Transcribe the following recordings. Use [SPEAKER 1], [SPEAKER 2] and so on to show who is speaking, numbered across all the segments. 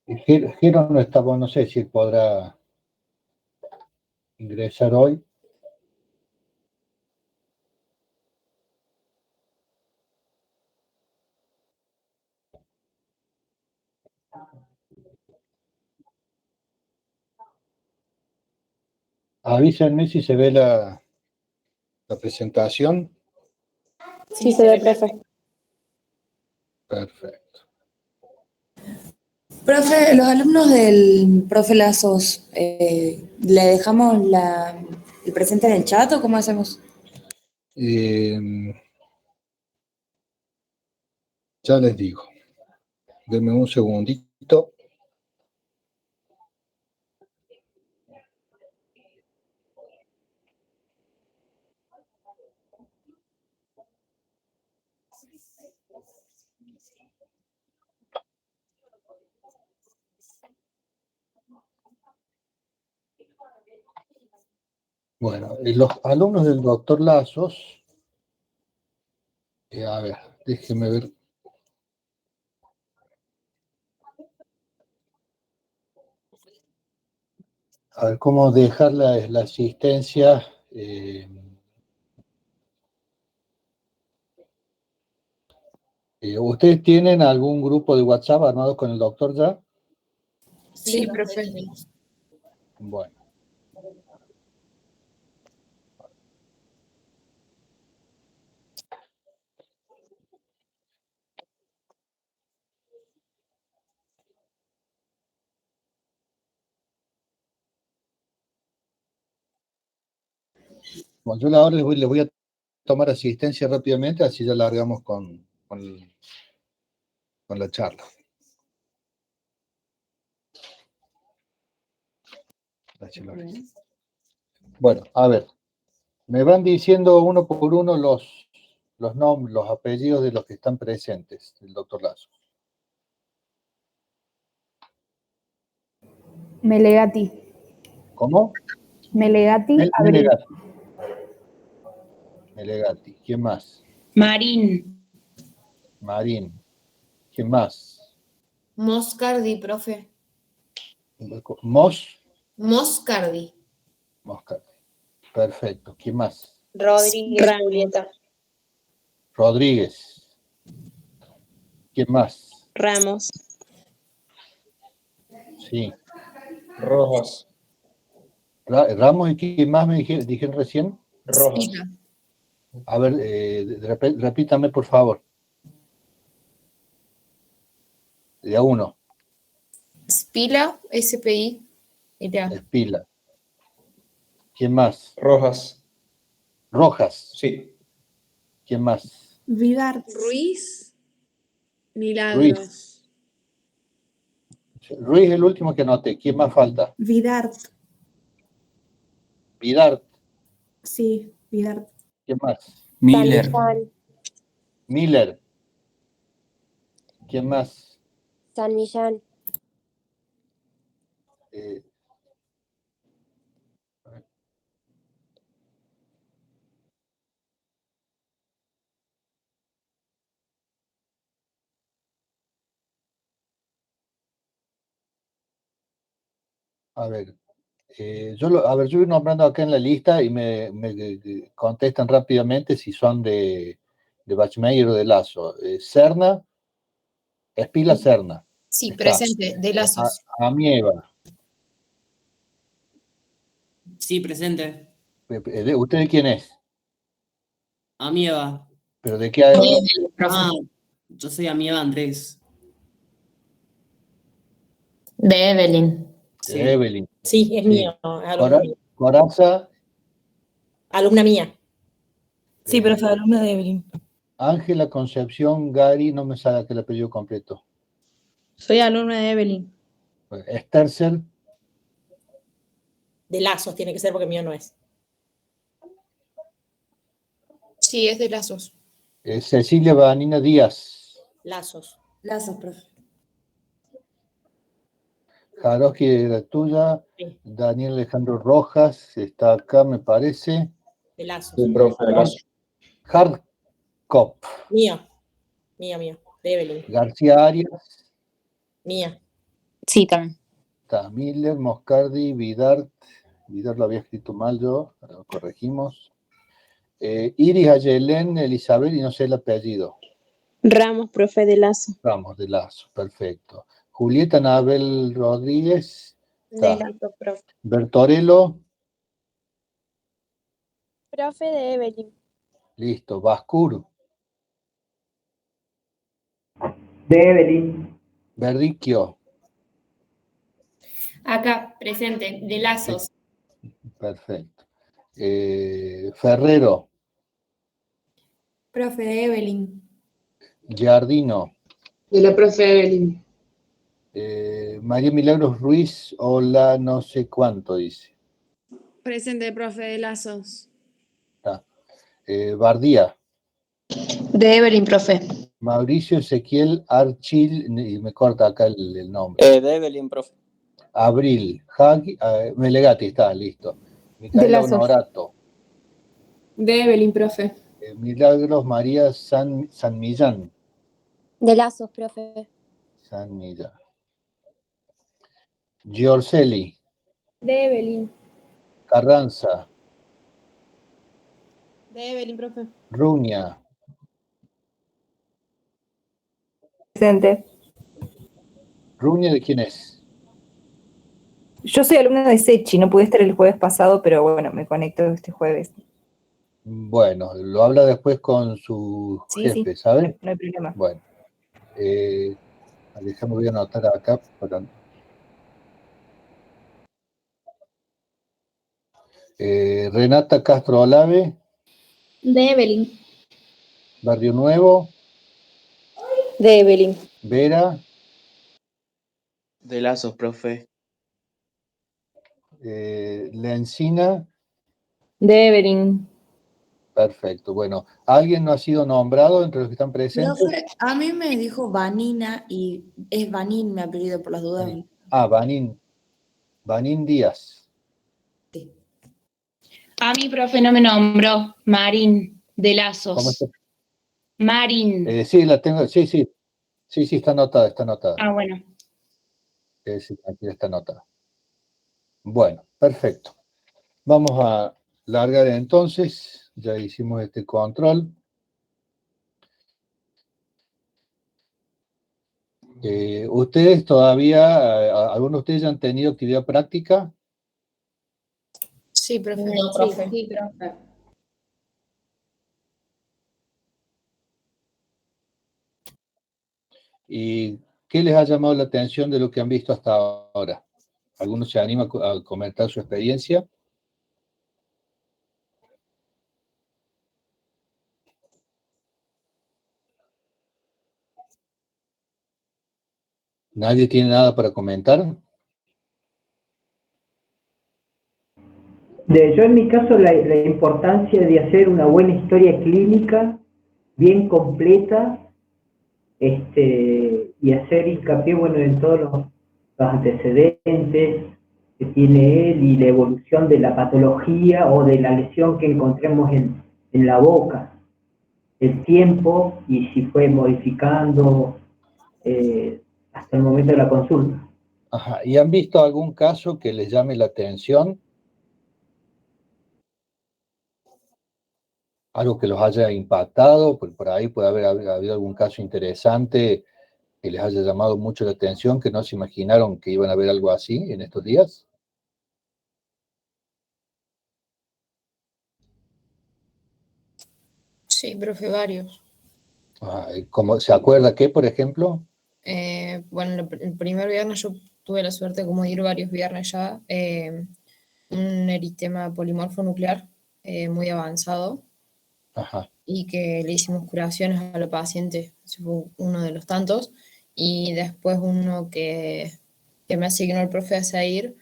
[SPEAKER 1] Jero no está, no sé si podrá ingresar hoy. Avísenme si se ve la presentación.
[SPEAKER 2] Sí, se ve, profe.
[SPEAKER 1] Perfecto.
[SPEAKER 3] Profe, los alumnos del profe Lazos, ¿le dejamos el presente en el chat o cómo hacemos?
[SPEAKER 1] Ya les digo. Denme un segundito. Bueno, los alumnos del doctor Lazos, a ver, déjenme ver. A ver, cómo dejar la asistencia. ¿Ustedes tienen algún grupo de WhatsApp armado con el doctor ya?
[SPEAKER 3] Sí, profe.
[SPEAKER 1] Bueno. Bueno, yo ahora les voy a tomar asistencia rápidamente, así ya largamos con la charla. Gracias, Lorenzo. Bueno, a ver, me van diciendo uno por uno los nombres, los apellidos de los que están presentes, el doctor Lazo.
[SPEAKER 2] Melegati.
[SPEAKER 1] ¿Cómo?
[SPEAKER 2] Melegati.
[SPEAKER 1] Melegati. ¿Quién más?
[SPEAKER 4] Marín.
[SPEAKER 1] Marín. ¿Quién más?
[SPEAKER 4] Moscardi, profe.
[SPEAKER 1] Moscardi. Perfecto. ¿Quién más?
[SPEAKER 5] Rodríguez.
[SPEAKER 1] Rodríguez. ¿Quién más?
[SPEAKER 5] Ramos.
[SPEAKER 1] Sí.
[SPEAKER 6] Rojas.
[SPEAKER 1] Ramos, ¿y quién más me dijeron recién?
[SPEAKER 6] Rojas.
[SPEAKER 1] A ver, repítame, por favor. De a uno.
[SPEAKER 3] Spila, SPI.
[SPEAKER 1] Espila. ¿Quién más?
[SPEAKER 6] Rojas.
[SPEAKER 1] Rojas.
[SPEAKER 6] Sí.
[SPEAKER 1] ¿Quién más?
[SPEAKER 2] Vidart.
[SPEAKER 7] Ruiz. Milagros.
[SPEAKER 1] Ruiz es el último que anoté. ¿Quién más falta?
[SPEAKER 2] Vidart.
[SPEAKER 1] Vidart.
[SPEAKER 2] Sí, Vidart.
[SPEAKER 1] ¿Quién más?
[SPEAKER 5] Miller.
[SPEAKER 1] ¿Quién más?
[SPEAKER 5] San Millán.
[SPEAKER 1] A ver, yo voy nombrando acá en la lista y me contestan rápidamente si son de Bachmeier o de Lazo. Serna, Espila Serna.
[SPEAKER 3] Sí, presente, de Lazos.
[SPEAKER 1] Amieva.
[SPEAKER 8] Sí, presente.
[SPEAKER 1] ¿Usted de quién es?
[SPEAKER 8] Amieva.
[SPEAKER 1] ¿Pero de qué año?
[SPEAKER 8] Yo soy Amieva Andrés.
[SPEAKER 4] De Evelyn.
[SPEAKER 1] Sí. De Evelyn.
[SPEAKER 4] Sí, es mío.
[SPEAKER 1] Coraza.
[SPEAKER 4] Alumna mía.
[SPEAKER 3] Sí, profe, alumna de Evelyn.
[SPEAKER 1] Ángela Concepción Gary, no me sale aquel apellido completo.
[SPEAKER 7] Soy alumna de Evelyn.
[SPEAKER 1] Sterzel.
[SPEAKER 4] De Lazos tiene que ser porque mío no es.
[SPEAKER 3] Sí, es de Lazos.
[SPEAKER 1] Cecilia Vanina Díaz.
[SPEAKER 4] Lazos.
[SPEAKER 3] Lazos, profe.
[SPEAKER 1] Jaroski era tuya. Sí. Daniel Alejandro Rojas está acá, me parece.
[SPEAKER 4] De Lazos.
[SPEAKER 6] Sí, profe, de Lazos.
[SPEAKER 1] Hardcop.
[SPEAKER 4] Mío. De Evelyn.
[SPEAKER 1] García Arias.
[SPEAKER 4] Mía.
[SPEAKER 3] Sí, también.
[SPEAKER 1] Está Miller, Moscardi, Vidart. Vidart lo había escrito mal yo, lo corregimos. Iris Ayelén Elizabeth, y no sé el apellido.
[SPEAKER 5] Ramos, profe de Lazo.
[SPEAKER 1] Ramos de Lazo, perfecto. Julieta Nabel Rodríguez.
[SPEAKER 5] De
[SPEAKER 1] Está.
[SPEAKER 5] Lazo, profe.
[SPEAKER 1] Bertorello,
[SPEAKER 5] Profe de Evelyn.
[SPEAKER 1] listo. Bascur,
[SPEAKER 9] De Evelyn.
[SPEAKER 1] Verdicchio,
[SPEAKER 10] Acá, presente, de Lazos.
[SPEAKER 1] perfecto. Ferrero,
[SPEAKER 2] Profe de Evelyn.
[SPEAKER 1] Giardino,
[SPEAKER 11] De la profe Evelyn.
[SPEAKER 1] María Milagros Ruiz, hola, no sé cuánto dice.
[SPEAKER 7] Presente, profe de Lazos.
[SPEAKER 1] Está. Bardía,
[SPEAKER 7] De Evelyn, profe.
[SPEAKER 1] Mauricio Ezequiel Archil, y me corta acá el nombre.
[SPEAKER 6] De Evelyn, profe.
[SPEAKER 1] Abril, Melegati, está, listo.
[SPEAKER 2] De
[SPEAKER 1] Micaela
[SPEAKER 2] Lazos.
[SPEAKER 1] Honorato,
[SPEAKER 2] De Evelyn, profe.
[SPEAKER 1] Milagros María San Millán.
[SPEAKER 5] De Lazos, profe.
[SPEAKER 1] San Millán. Giorcelli,
[SPEAKER 2] De Evelyn.
[SPEAKER 1] Carranza,
[SPEAKER 7] De Evelyn, profe.
[SPEAKER 1] Ruña,
[SPEAKER 12] Presente.
[SPEAKER 1] ¿Ruña de quién es?
[SPEAKER 12] Yo soy alumna de Sechi, no pude estar el jueves pasado, pero bueno, me conecto este jueves.
[SPEAKER 1] Bueno, lo habla después con su
[SPEAKER 12] Sí,
[SPEAKER 1] jefe,
[SPEAKER 12] sí,
[SPEAKER 1] ¿sabe?
[SPEAKER 12] no hay problema.
[SPEAKER 1] Bueno, déjame, voy a anotar acá. Renata Castro Olave,
[SPEAKER 2] De Evelyn.
[SPEAKER 1] Barrio Nuevo,
[SPEAKER 5] De Evelyn.
[SPEAKER 1] Vera,
[SPEAKER 6] De Lazos, profe.
[SPEAKER 1] La Encina,
[SPEAKER 12] De Evelyn.
[SPEAKER 1] perfecto. Bueno, ¿alguien no ha sido nombrado entre los que están presentes?
[SPEAKER 3] Profe, a mí me dijo Vanina y es Vanin mi apellido por las dudas.
[SPEAKER 1] Vanín Díaz.
[SPEAKER 10] A mi profe no me nombró. Marín, de Lazos.
[SPEAKER 1] ¿Cómo está?
[SPEAKER 10] Marín.
[SPEAKER 1] Sí, la tengo, sí, está anotada, está anotada.
[SPEAKER 10] Ah, bueno.
[SPEAKER 1] Sí, aquí está anotada. Bueno, perfecto. Vamos a largar entonces, ya hicimos este control. ¿Ustedes todavía, algunos de ustedes ya han tenido actividad práctica?
[SPEAKER 7] Sí, profe.
[SPEAKER 10] No, profe.
[SPEAKER 11] Sí, profe.
[SPEAKER 1] ¿Y qué les ha llamado la atención de lo que han visto hasta ahora? ¿Alguno se anima a comentar su experiencia? ¿Nadie tiene nada para comentar?
[SPEAKER 9] Yo en mi caso la importancia de hacer una buena historia clínica, bien completa, y hacer hincapié, bueno, en todos los antecedentes que tiene él y la evolución de la patología o de la lesión que encontremos en la boca, el tiempo y si fue modificando hasta el momento de la consulta.
[SPEAKER 1] Ajá. ¿Y han visto algún caso que les llame la atención? Algo que los haya impactado, por ahí puede haber habido algún caso interesante que les haya llamado mucho la atención, que no se imaginaron que iban a ver algo así en estos días.
[SPEAKER 7] Sí, profe, varios.
[SPEAKER 1] ¿Cómo, se acuerda qué, por ejemplo?
[SPEAKER 7] Bueno, el primer viernes yo tuve la suerte como de ir varios viernes ya. Un eritema polimorfo nuclear muy avanzado.
[SPEAKER 1] Ajá.
[SPEAKER 7] Y que le hicimos curaciones a los pacientes. Ese fue uno de los tantos. Y después uno que me asignó el profe a seguir,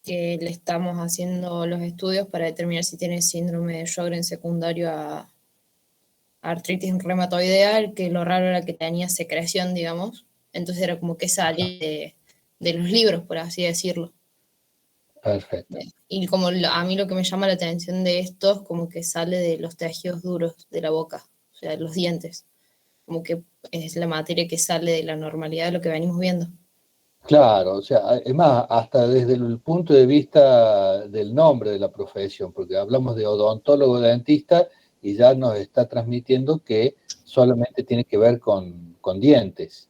[SPEAKER 7] que le estamos haciendo los estudios para determinar si tiene síndrome de Sjögren secundario a artritis reumatoidea, que lo raro era que tenía secreción, digamos. Entonces era como que salía de los libros, por así decirlo.
[SPEAKER 1] Perfecto.
[SPEAKER 7] Y como a mí lo que me llama la atención de esto es como que sale de los tejidos duros de la boca, o sea, de los dientes. Como que es la materia que sale de la normalidad de lo que venimos viendo.
[SPEAKER 1] Claro, o sea, es más, hasta desde el punto de vista del nombre de la profesión, porque hablamos de odontólogo dentista y ya nos está transmitiendo que solamente tiene que ver con dientes.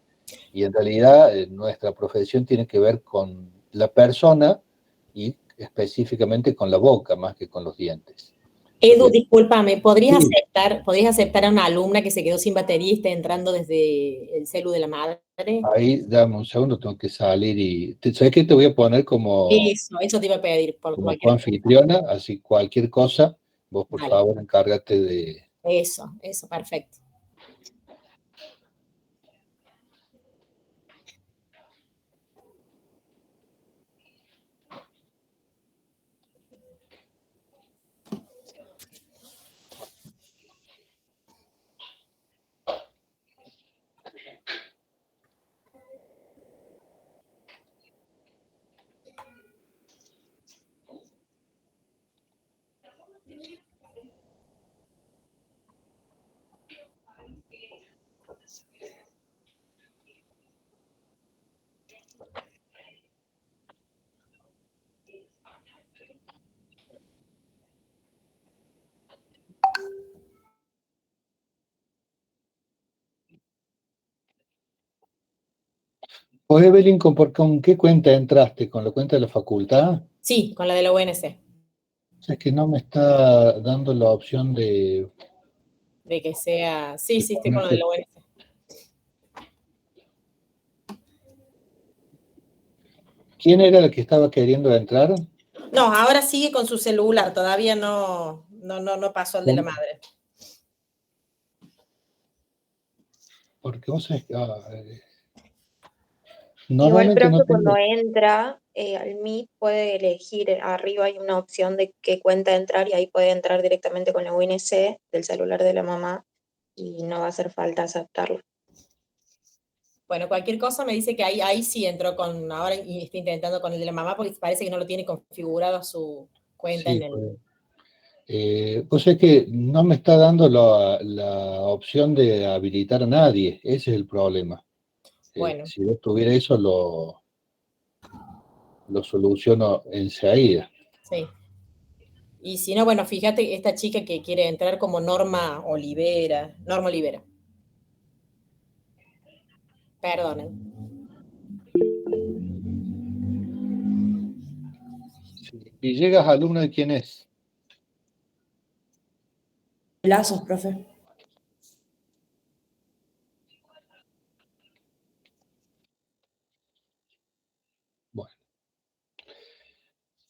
[SPEAKER 1] Y en realidad nuestra profesión tiene que ver con la persona y específicamente con la boca más que con los dientes.
[SPEAKER 4] Edu,
[SPEAKER 1] Porque,
[SPEAKER 4] discúlpame,
[SPEAKER 1] sí,
[SPEAKER 4] ¿podrías aceptar a una alumna que se quedó sin batería y está entrando desde el celu de la madre?
[SPEAKER 1] ahí dame un segundo, tengo que salir y... ¿Sabes qué? Te voy a poner
[SPEAKER 4] Eso te iba a pedir por
[SPEAKER 1] como
[SPEAKER 4] cualquier cosa.
[SPEAKER 1] coanfitriona, así cualquier cosa, vos por
[SPEAKER 4] Dale,
[SPEAKER 1] favor encárgate de...
[SPEAKER 4] eso, perfecto.
[SPEAKER 1] Pues Evelyn, ¿con qué cuenta entraste? ¿Con la cuenta de la facultad?
[SPEAKER 4] Sí, con la de la UNC,
[SPEAKER 1] Es que no me está dando la opción
[SPEAKER 4] de que sea... Sí,
[SPEAKER 1] de
[SPEAKER 4] sí, estoy con la de la UNC.
[SPEAKER 1] ¿Quién era el que estaba queriendo entrar?
[SPEAKER 4] No, ahora sigue con su celular, todavía no pasó al de la madre.
[SPEAKER 1] Porque vos sabés que
[SPEAKER 13] Igual,
[SPEAKER 1] normalmente no
[SPEAKER 13] profe, cuando
[SPEAKER 1] tengo...
[SPEAKER 13] entra al Meet puede elegir, arriba hay una opción de qué cuenta entrar y ahí puede entrar directamente con la UNC del celular de la mamá y no va a hacer falta aceptarlo.
[SPEAKER 4] Bueno, cualquier cosa me dice que ahí sí entró con, ahora y está intentando con el de la mamá porque parece que no lo tiene configurado a su cuenta
[SPEAKER 1] Sí,
[SPEAKER 4] en el...
[SPEAKER 1] pues es que no me está dando la opción de habilitar a nadie, ese es el problema.
[SPEAKER 4] Bueno,
[SPEAKER 1] Si yo tuviera eso, lo soluciono enseguida.
[SPEAKER 4] sí. Y si no, bueno, fíjate esta chica que quiere entrar como Norma Olivera. Perdonen.
[SPEAKER 1] ¿Y llegas alumno de quién es?
[SPEAKER 3] Lazos, profe.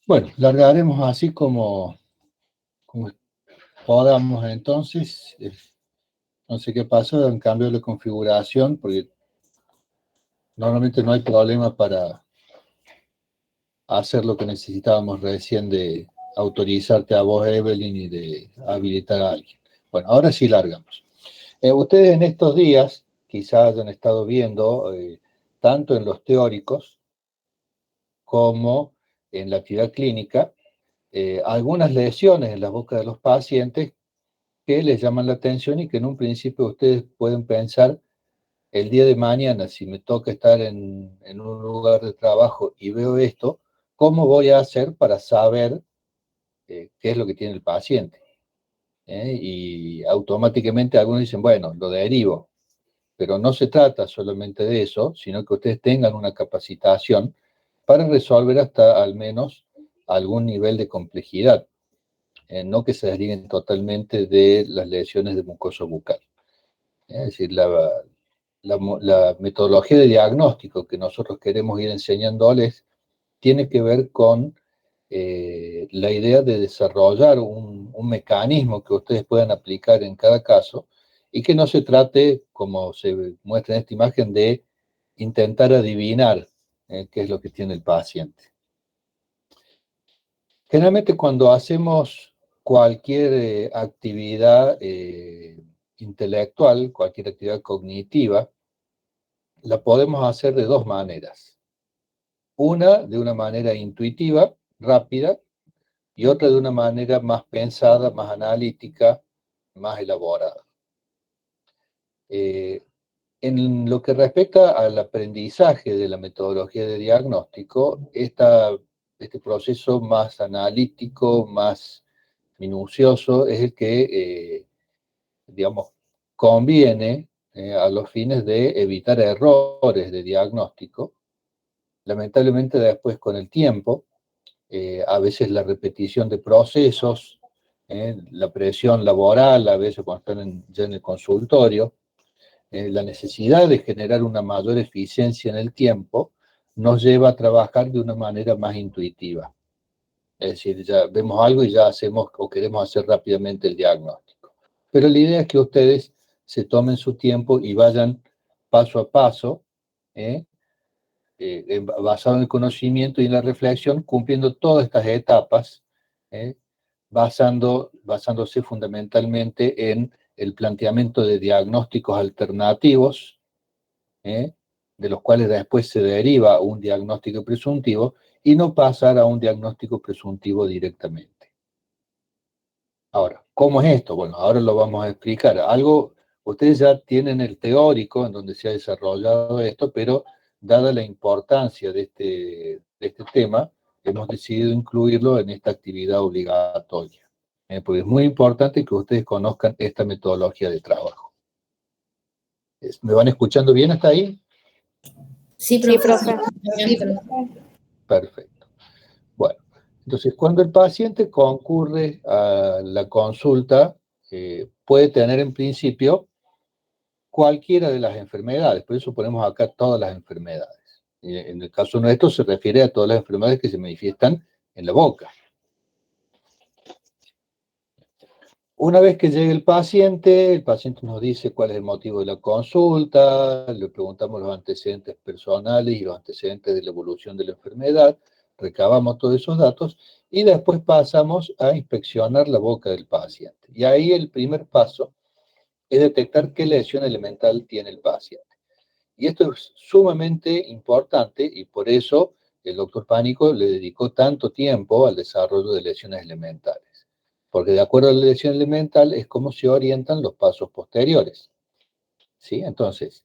[SPEAKER 1] Bueno, largaremos así como podamos entonces. No sé qué pasó, en cambio de configuración, porque normalmente no hay problema para hacer lo que necesitábamos recién de autorizarte a vos, Evelyn, y de habilitar a alguien. Bueno, ahora sí largamos. Ustedes en estos días quizás hayan estado viendo, tanto en los teóricos como en la actividad clínica, algunas lesiones en la boca de los pacientes que les llaman la atención y que en un principio ustedes pueden pensar, el día de mañana, si me toca estar en un lugar de trabajo y veo esto, ¿cómo voy a hacer para saber qué es lo que tiene el paciente? Y automáticamente algunos dicen, bueno, lo derivo, pero no se trata solamente de eso, sino que ustedes tengan una capacitación para resolver hasta al menos algún nivel de complejidad, no que se desliguen totalmente de las lesiones de mucosa bucal. Es decir, la metodología de diagnóstico que nosotros queremos ir enseñándoles tiene que ver con la idea de desarrollar un mecanismo que ustedes puedan aplicar en cada caso y que no se trate, como se muestra en esta imagen, de intentar adivinar qué es lo que tiene el paciente. Generalmente cuando hacemos cualquier actividad intelectual, cualquier actividad cognitiva, la podemos hacer de dos maneras. Una de una manera intuitiva, rápida, y otra de una manera más pensada, más analítica, más elaborada. En lo que respecta al aprendizaje de la metodología de diagnóstico, este proceso más analítico, más minucioso, es el que, digamos, conviene a los fines de evitar errores de diagnóstico. Lamentablemente después con el tiempo, a veces la repetición de procesos, la presión laboral, a veces cuando están ya en el consultorio, la necesidad de generar una mayor eficiencia en el tiempo nos lleva a trabajar de una manera más intuitiva. Es decir, ya vemos algo y ya hacemos o queremos hacer rápidamente el diagnóstico. Pero la idea es que ustedes se tomen su tiempo y vayan paso a paso, basado en el conocimiento y en la reflexión, cumpliendo todas estas etapas, basándose fundamentalmente en el planteamiento de diagnósticos alternativos, de los cuales después se deriva un diagnóstico presuntivo, y no pasar a un diagnóstico presuntivo directamente. Ahora, ¿cómo es esto? Bueno, ahora lo vamos a explicar. Ustedes ya tienen el teórico en donde se ha desarrollado esto, pero dada la importancia de este tema, hemos decidido incluirlo en esta actividad obligatoria. Porque es muy importante que ustedes conozcan esta metodología de trabajo. ¿Me van escuchando bien hasta ahí?
[SPEAKER 7] Sí, profe.
[SPEAKER 1] Perfecto. Bueno, entonces cuando el paciente concurre a la consulta, puede tener en principio cualquiera de las enfermedades, por eso ponemos acá todas las enfermedades. En el caso nuestro se refiere a todas las enfermedades que se manifiestan en la boca. Una vez que llegue el paciente nos dice cuál es el motivo de la consulta, le preguntamos los antecedentes personales y los antecedentes de la evolución de la enfermedad, recabamos todos esos datos y después pasamos a inspeccionar la boca del paciente. Y ahí el primer paso es detectar qué lesión elemental tiene el paciente. Y esto es sumamente importante y por eso el doctor Pánico le dedicó tanto tiempo al desarrollo de lesiones elementales. Porque de acuerdo a la lesión elemental es como se orientan los pasos posteriores. ¿Sí? Entonces,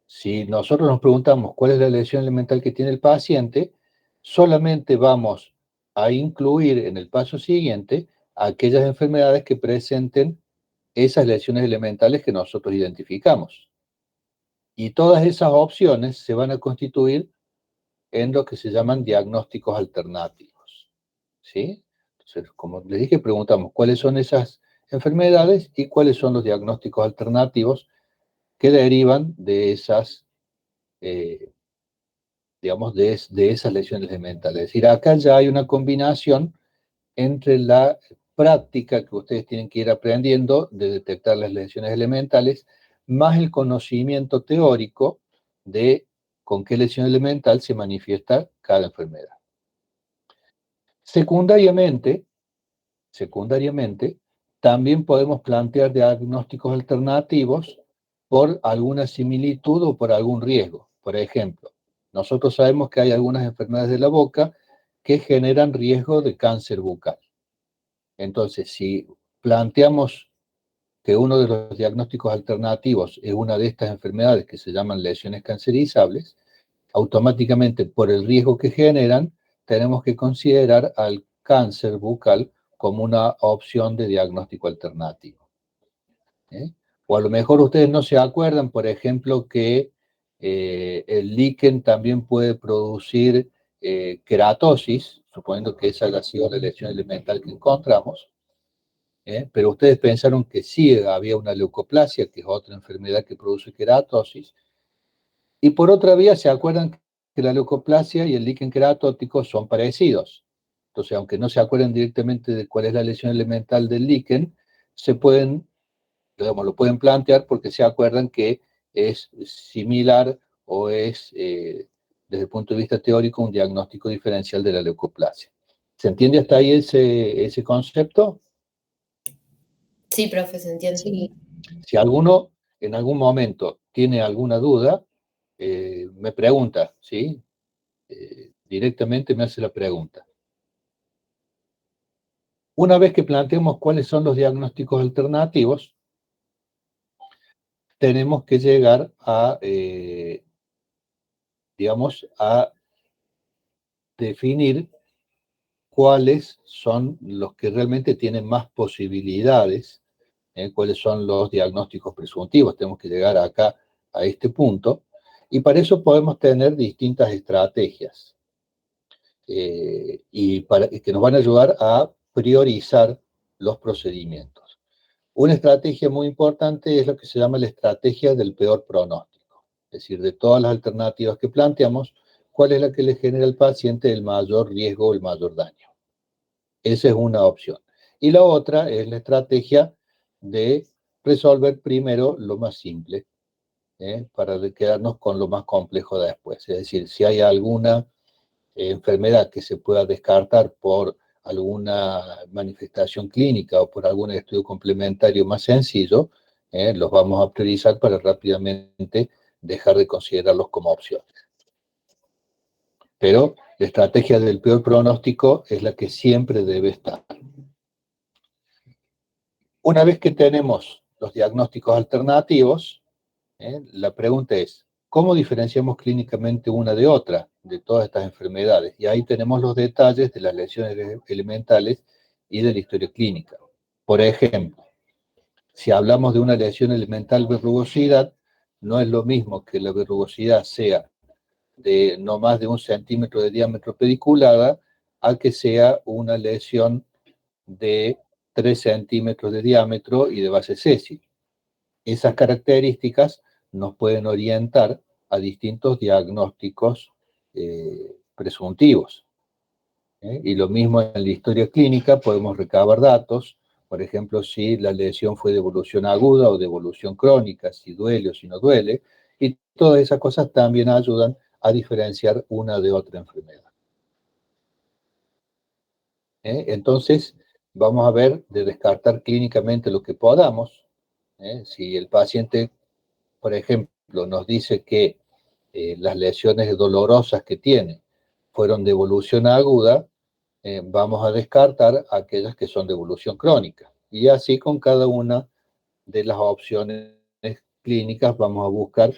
[SPEAKER 1] si nosotros nos preguntamos cuál es la lesión elemental que tiene el paciente, solamente vamos a incluir en el paso siguiente aquellas enfermedades que presenten esas lesiones elementales que nosotros identificamos. Y todas esas opciones se van a constituir en lo que se llaman diagnósticos alternativos. ¿Sí? Entonces, como les dije, preguntamos cuáles son esas enfermedades y cuáles son los diagnósticos alternativos que derivan de esas, digamos, de esas lesiones elementales. Es decir, acá ya hay una combinación entre la práctica que ustedes tienen que ir aprendiendo de detectar las lesiones elementales, más el conocimiento teórico de con qué lesión elemental se manifiesta cada enfermedad. Secundariamente, también podemos plantear diagnósticos alternativos por alguna similitud o por algún riesgo. Por ejemplo, nosotros sabemos que hay algunas enfermedades de la boca que generan riesgo de cáncer bucal. Entonces, si planteamos que uno de los diagnósticos alternativos es una de estas enfermedades que se llaman lesiones cancerizables, automáticamente por el riesgo que generan, tenemos que considerar al cáncer bucal como una opción de diagnóstico alternativo. O a lo mejor ustedes no se acuerdan, por ejemplo, que el líquen también puede producir queratosis, suponiendo que esa haya sido la lesión elemental que encontramos, pero ustedes pensaron que sí había una leucoplasia, que es otra enfermedad que produce queratosis, y por otra vía se acuerdan que la leucoplasia y el líquen queratótico son parecidos. Entonces, aunque no se acuerden directamente de cuál es la lesión elemental del líquen, lo pueden plantear porque se acuerdan que es similar o es, desde el punto de vista teórico, un diagnóstico diferencial de la leucoplasia. ¿Se entiende hasta ahí ese concepto?
[SPEAKER 7] Sí, profe, se entiende.
[SPEAKER 13] Sí.
[SPEAKER 1] Si alguno en algún momento tiene alguna duda, me pregunta, ¿sí? Directamente me hace la pregunta. Una vez que planteemos cuáles son los diagnósticos alternativos, tenemos que llegar a, digamos, a definir cuáles son los que realmente tienen más posibilidades, cuáles son los diagnósticos presuntivos. Tenemos que llegar acá a este punto, y para eso podemos tener distintas estrategias, que nos van a ayudar a priorizar los procedimientos. Una estrategia muy importante es lo que se llama la estrategia del peor pronóstico. Es decir, de todas las alternativas que planteamos, ¿cuál es la que le genera al paciente el mayor riesgo o el mayor daño? Esa es una opción. Y la otra es la estrategia de resolver primero lo más simple, para quedarnos con lo más complejo después. Es decir, si hay alguna enfermedad que se pueda descartar por alguna manifestación clínica o por algún estudio complementario más sencillo, los vamos a priorizar para rápidamente dejar de considerarlos como opciones. Pero la estrategia del peor pronóstico es la que siempre debe estar. Una vez que tenemos los diagnósticos alternativos, la pregunta es, ¿cómo diferenciamos clínicamente una de otra, de todas estas enfermedades? Y ahí tenemos los detalles de las lesiones elementales y de la historia clínica. Por ejemplo, si hablamos de una lesión elemental verrugosidad, no es lo mismo que la verrugosidad sea de no más de 1 centímetro de diámetro pediculada, a que sea una lesión de 3 centímetros de diámetro y de base sésil. Esas características nos pueden orientar a distintos diagnósticos presuntivos. Y lo mismo en la historia clínica, podemos recabar datos, por ejemplo, si la lesión fue de evolución aguda o de evolución crónica, si duele o si no duele, y todas esas cosas también ayudan a diferenciar una de otra enfermedad. Entonces, vamos a ver de descartar clínicamente lo que podamos. Si el paciente, por ejemplo, nos dice que las lesiones dolorosas que tiene fueron de evolución aguda, vamos a descartar aquellas que son de evolución crónica. Y así con cada una de las opciones clínicas vamos a buscar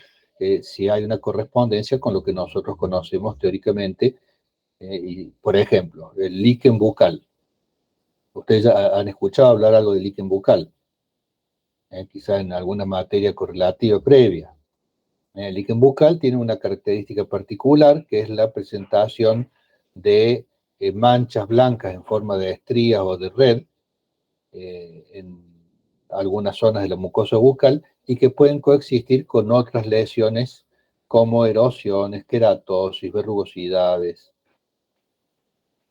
[SPEAKER 1] si hay una correspondencia con lo que nosotros conocemos teóricamente. Y, por ejemplo, el líquen bucal. Ustedes ya han escuchado hablar algo del líquen bucal, quizá en alguna materia correlativa previa. El líquen bucal tiene una característica particular, que es la presentación de manchas blancas en forma de estrías o de red en algunas zonas de la mucosa bucal, y que pueden coexistir con otras lesiones como erosiones, queratosis, verrugosidades.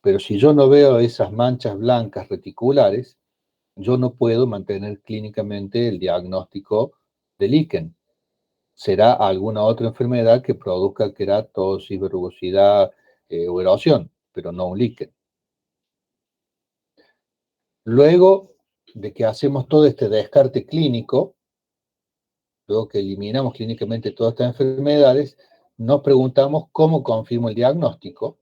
[SPEAKER 1] Pero si yo no veo esas manchas blancas reticulares, yo no puedo mantener clínicamente el diagnóstico de líquen. Será alguna otra enfermedad que produzca queratosis, verrugosidad o erosión, pero no un líquen. Luego de que hacemos todo este descarte clínico, luego que eliminamos clínicamente todas estas enfermedades, nos preguntamos cómo confirmo el diagnóstico.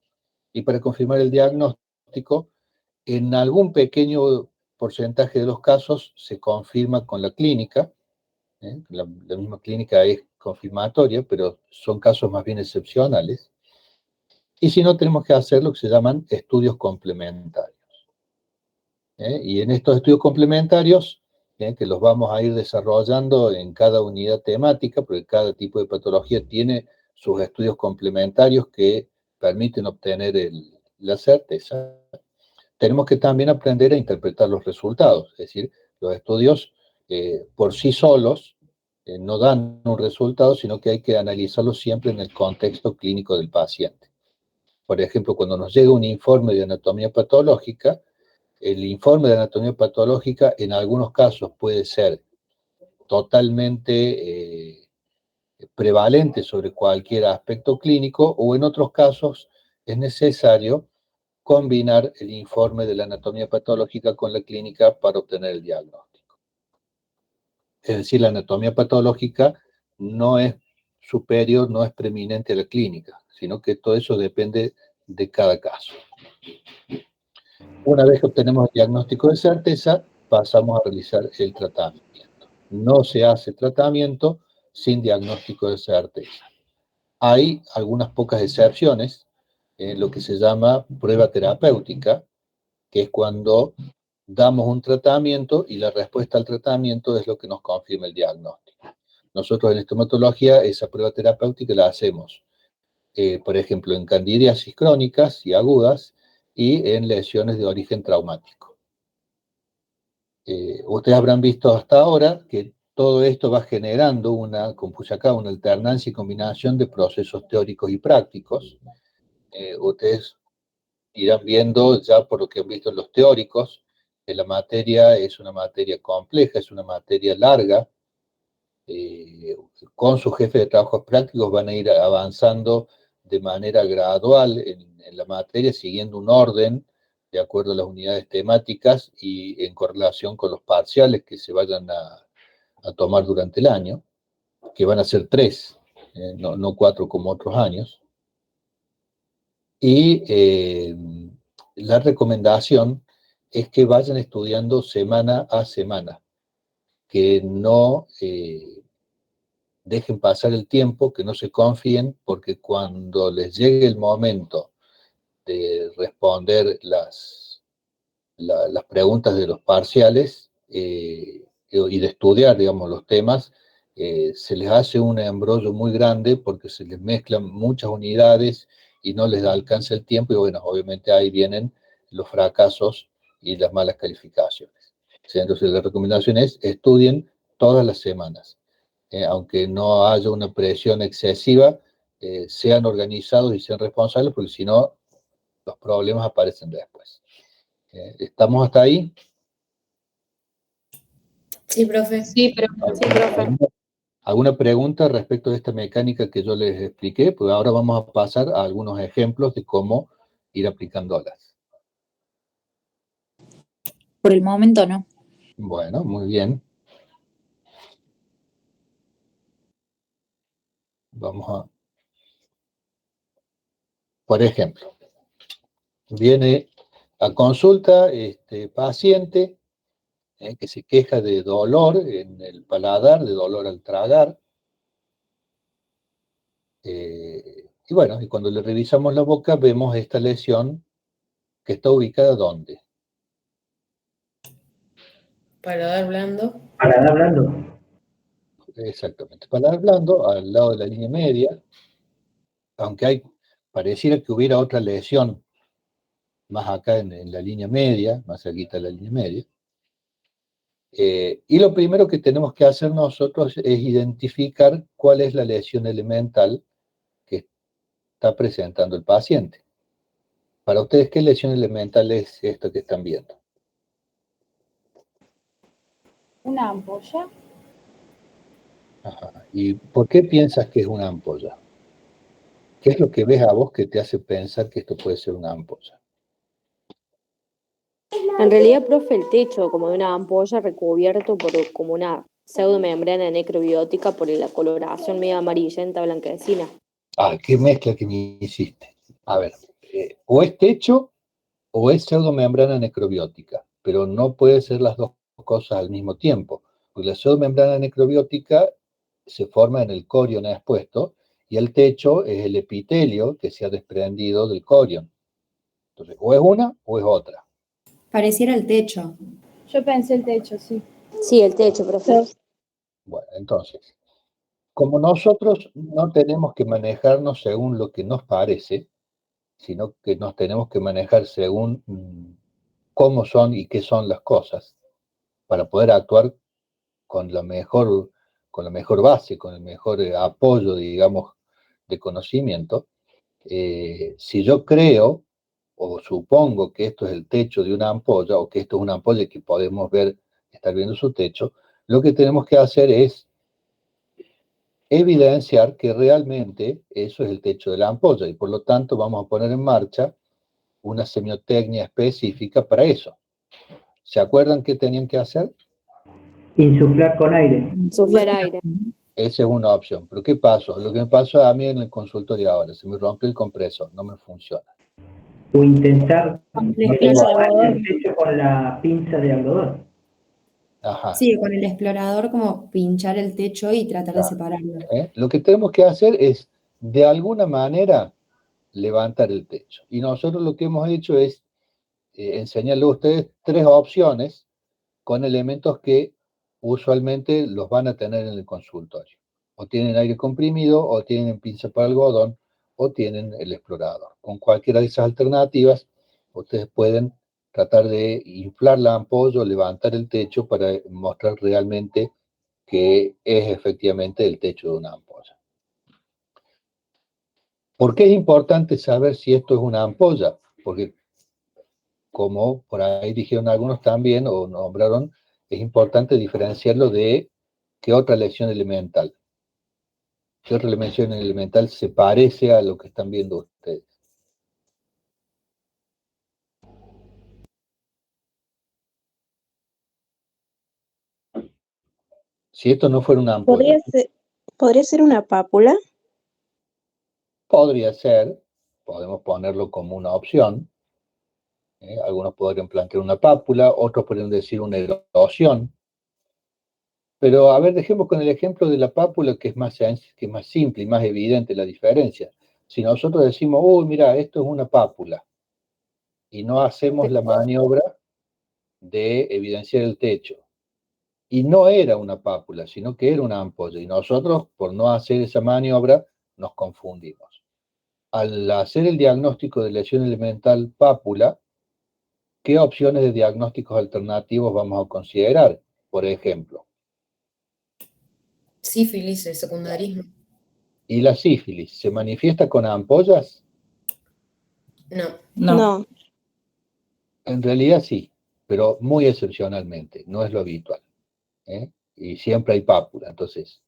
[SPEAKER 1] Y para confirmar el diagnóstico, en algún pequeño porcentaje de los casos se confirma con la clínica. La misma clínica es confirmatoria, pero son casos más bien excepcionales. Y si no, tenemos que hacer lo que se llaman estudios complementarios. Y en estos estudios complementarios, que los vamos a ir desarrollando en cada unidad temática, porque cada tipo de patología tiene sus estudios complementarios que permiten obtener la certeza, tenemos que también aprender a interpretar los resultados. Es decir, los estudios por sí solos no dan un resultado, sino que hay que analizarlos siempre en el contexto clínico del paciente. Por ejemplo, cuando nos llega un informe de anatomía patológica, el informe de anatomía patológica en algunos casos puede ser totalmente prevalente sobre cualquier aspecto clínico, o en otros casos es necesario combinar el informe de la anatomía patológica con la clínica para obtener el diagnóstico. Es decir, la anatomía patológica no es superior, no es preeminente a la clínica, sino que todo eso depende de cada caso. Una vez que obtenemos el diagnóstico de certeza, pasamos a realizar el tratamiento. no se hace tratamiento sin diagnóstico de certeza. Hay algunas pocas excepciones en lo que se llama prueba terapéutica, que es cuando damos un tratamiento y la respuesta al tratamiento es lo que nos confirma el diagnóstico. Nosotros en estomatología esa prueba terapéutica la hacemos, por ejemplo, en candidiasis crónicas y agudas y en lesiones de origen traumático. Ustedes habrán visto hasta ahora que todo esto va generando como puse acá, una alternancia y combinación de procesos teóricos y prácticos. Ustedes irán viendo ya por lo que han visto en los teóricos, que la materia es una materia compleja, es una materia larga. Con sus jefes de trabajos prácticos van a ir avanzando de manera gradual en la materia, siguiendo un orden de acuerdo a las unidades temáticas y en correlación con los parciales que se vayan a tomar durante el año, que van a ser 3, no 4 como otros años. Y la recomendación es que vayan estudiando semana a semana, que no dejen pasar el tiempo, que no se confíen, porque cuando les llegue el momento de responder las preguntas de los parciales y de estudiar, digamos, los temas, se les hace un embrollo muy grande porque se les mezclan muchas unidades y no les alcanza el tiempo y bueno, obviamente ahí vienen los fracasos y las malas calificaciones. Entonces la recomendación es estudien todas las semanas. Aunque no haya una presión excesiva, sean organizados y sean responsables, porque si no, los problemas aparecen después. ¿Estamos hasta ahí?
[SPEAKER 7] Sí, profe.
[SPEAKER 10] Sí, profe.
[SPEAKER 1] ¿Alguna pregunta respecto de esta mecánica que yo les expliqué? Pues ahora vamos a pasar a algunos ejemplos de cómo ir aplicándolas.
[SPEAKER 3] Por el momento no.
[SPEAKER 1] Bueno, muy bien. Vamos a... Por ejemplo, viene a consulta este paciente que se queja de dolor en el paladar, de dolor al tragar. Y bueno, y cuando le revisamos la boca vemos esta lesión que está ubicada ¿dónde?
[SPEAKER 7] Paladar blando.
[SPEAKER 9] Paladar blando.
[SPEAKER 1] Exactamente, paladar blando, al lado de la línea media, aunque pareciera que hubiera otra lesión más acá en la línea media, más cerquita de la línea media. Y lo primero que tenemos que hacer nosotros es identificar cuál es la lesión elemental que está presentando el paciente. Para ustedes, ¿qué lesión elemental es esto que están viendo?
[SPEAKER 2] ¿Una ampolla?
[SPEAKER 1] Ajá. ¿Y por qué piensas que es una ampolla? ¿Qué es lo que ves a vos que te hace pensar que esto puede ser una ampolla?
[SPEAKER 14] En realidad, profe, el techo como de una ampolla recubierto por como una pseudomembrana necrobiótica por la coloración medio amarillenta blanquecina.
[SPEAKER 1] Ah, qué mezcla que me hiciste. A ver, o es techo o es pseudomembrana necrobiótica, pero no puede ser las dos cosas al mismo tiempo, porque la pseudomembrana necrobiótica se forma en el corion expuesto y el techo es el epitelio que se ha desprendido del corion. Entonces, o es una o es otra.
[SPEAKER 3] Pareciera el techo.
[SPEAKER 2] Yo pensé el techo, sí.
[SPEAKER 14] Sí, el techo, profe.
[SPEAKER 1] Bueno, entonces, como nosotros no tenemos que manejarnos según lo que nos parece, sino que nos tenemos que manejar según cómo son y qué son las cosas, para poder actuar con la mejor base, con el mejor apoyo, digamos, de conocimiento. Si yo creo o supongo que esto es el techo de una ampolla, o que esto es una ampolla que podemos ver, estar viendo su techo, lo que tenemos que hacer es evidenciar que realmente eso es el techo de la ampolla, y por lo tanto vamos a poner en marcha una semiotecnia específica para eso. ¿Se acuerdan qué tenían que hacer?
[SPEAKER 9] Insuflar con aire.
[SPEAKER 14] Insuflar aire.
[SPEAKER 1] Esa es una opción. ¿Pero qué pasó? Lo que me pasó a mí en el consultorio ahora, se me rompió el compresor, no me funciona.
[SPEAKER 9] O intentar
[SPEAKER 1] No tengo
[SPEAKER 9] el techo con la pinza de algodón.
[SPEAKER 1] Ajá.
[SPEAKER 3] Sí, con el explorador como pinchar el techo y tratar de
[SPEAKER 1] Claro.
[SPEAKER 3] separarlo.
[SPEAKER 1] Lo que tenemos que hacer es, de alguna manera, levantar el techo. Y nosotros lo que hemos hecho es enseñarle a ustedes 3 opciones con elementos que usualmente los van a tener en el consultorio. O tienen aire comprimido, o tienen pinza para algodón, o tienen el explorador. Con cualquiera de esas alternativas, ustedes pueden tratar de inflar la ampolla o levantar el techo para mostrar realmente que es efectivamente el techo de una ampolla. ¿Por qué es importante saber si esto es una ampolla? Porque, como por ahí dijeron algunos también, o nombraron, es importante diferenciarlo de qué otra lesión elemental. ¿Qué otra lesión elemental se parece a lo que están viendo ustedes? Si esto no fuera una ampolla,
[SPEAKER 5] ¿Podría ser una pápula?
[SPEAKER 1] podría ser, podemos ponerlo como una opción. Algunos podrían plantear una pápula, otros podrían decir una erosión. Pero a ver, dejemos con el ejemplo de la pápula, que es más simple y más evidente la diferencia. Si nosotros decimos, uy, mira, esto es una pápula, y no hacemos la maniobra de evidenciar el techo, y no era una pápula, sino que era una ampolla, y nosotros, por no hacer esa maniobra, nos confundimos. Al hacer el diagnóstico de lesión elemental pápula, ¿qué opciones de diagnósticos alternativos vamos a considerar? Por ejemplo,
[SPEAKER 7] Sífilis, el secundarismo.
[SPEAKER 1] ¿y la sífilis se manifiesta con ampollas?
[SPEAKER 5] No.
[SPEAKER 1] En realidad sí, pero muy excepcionalmente, no es lo habitual. Y siempre hay pápula. Entonces,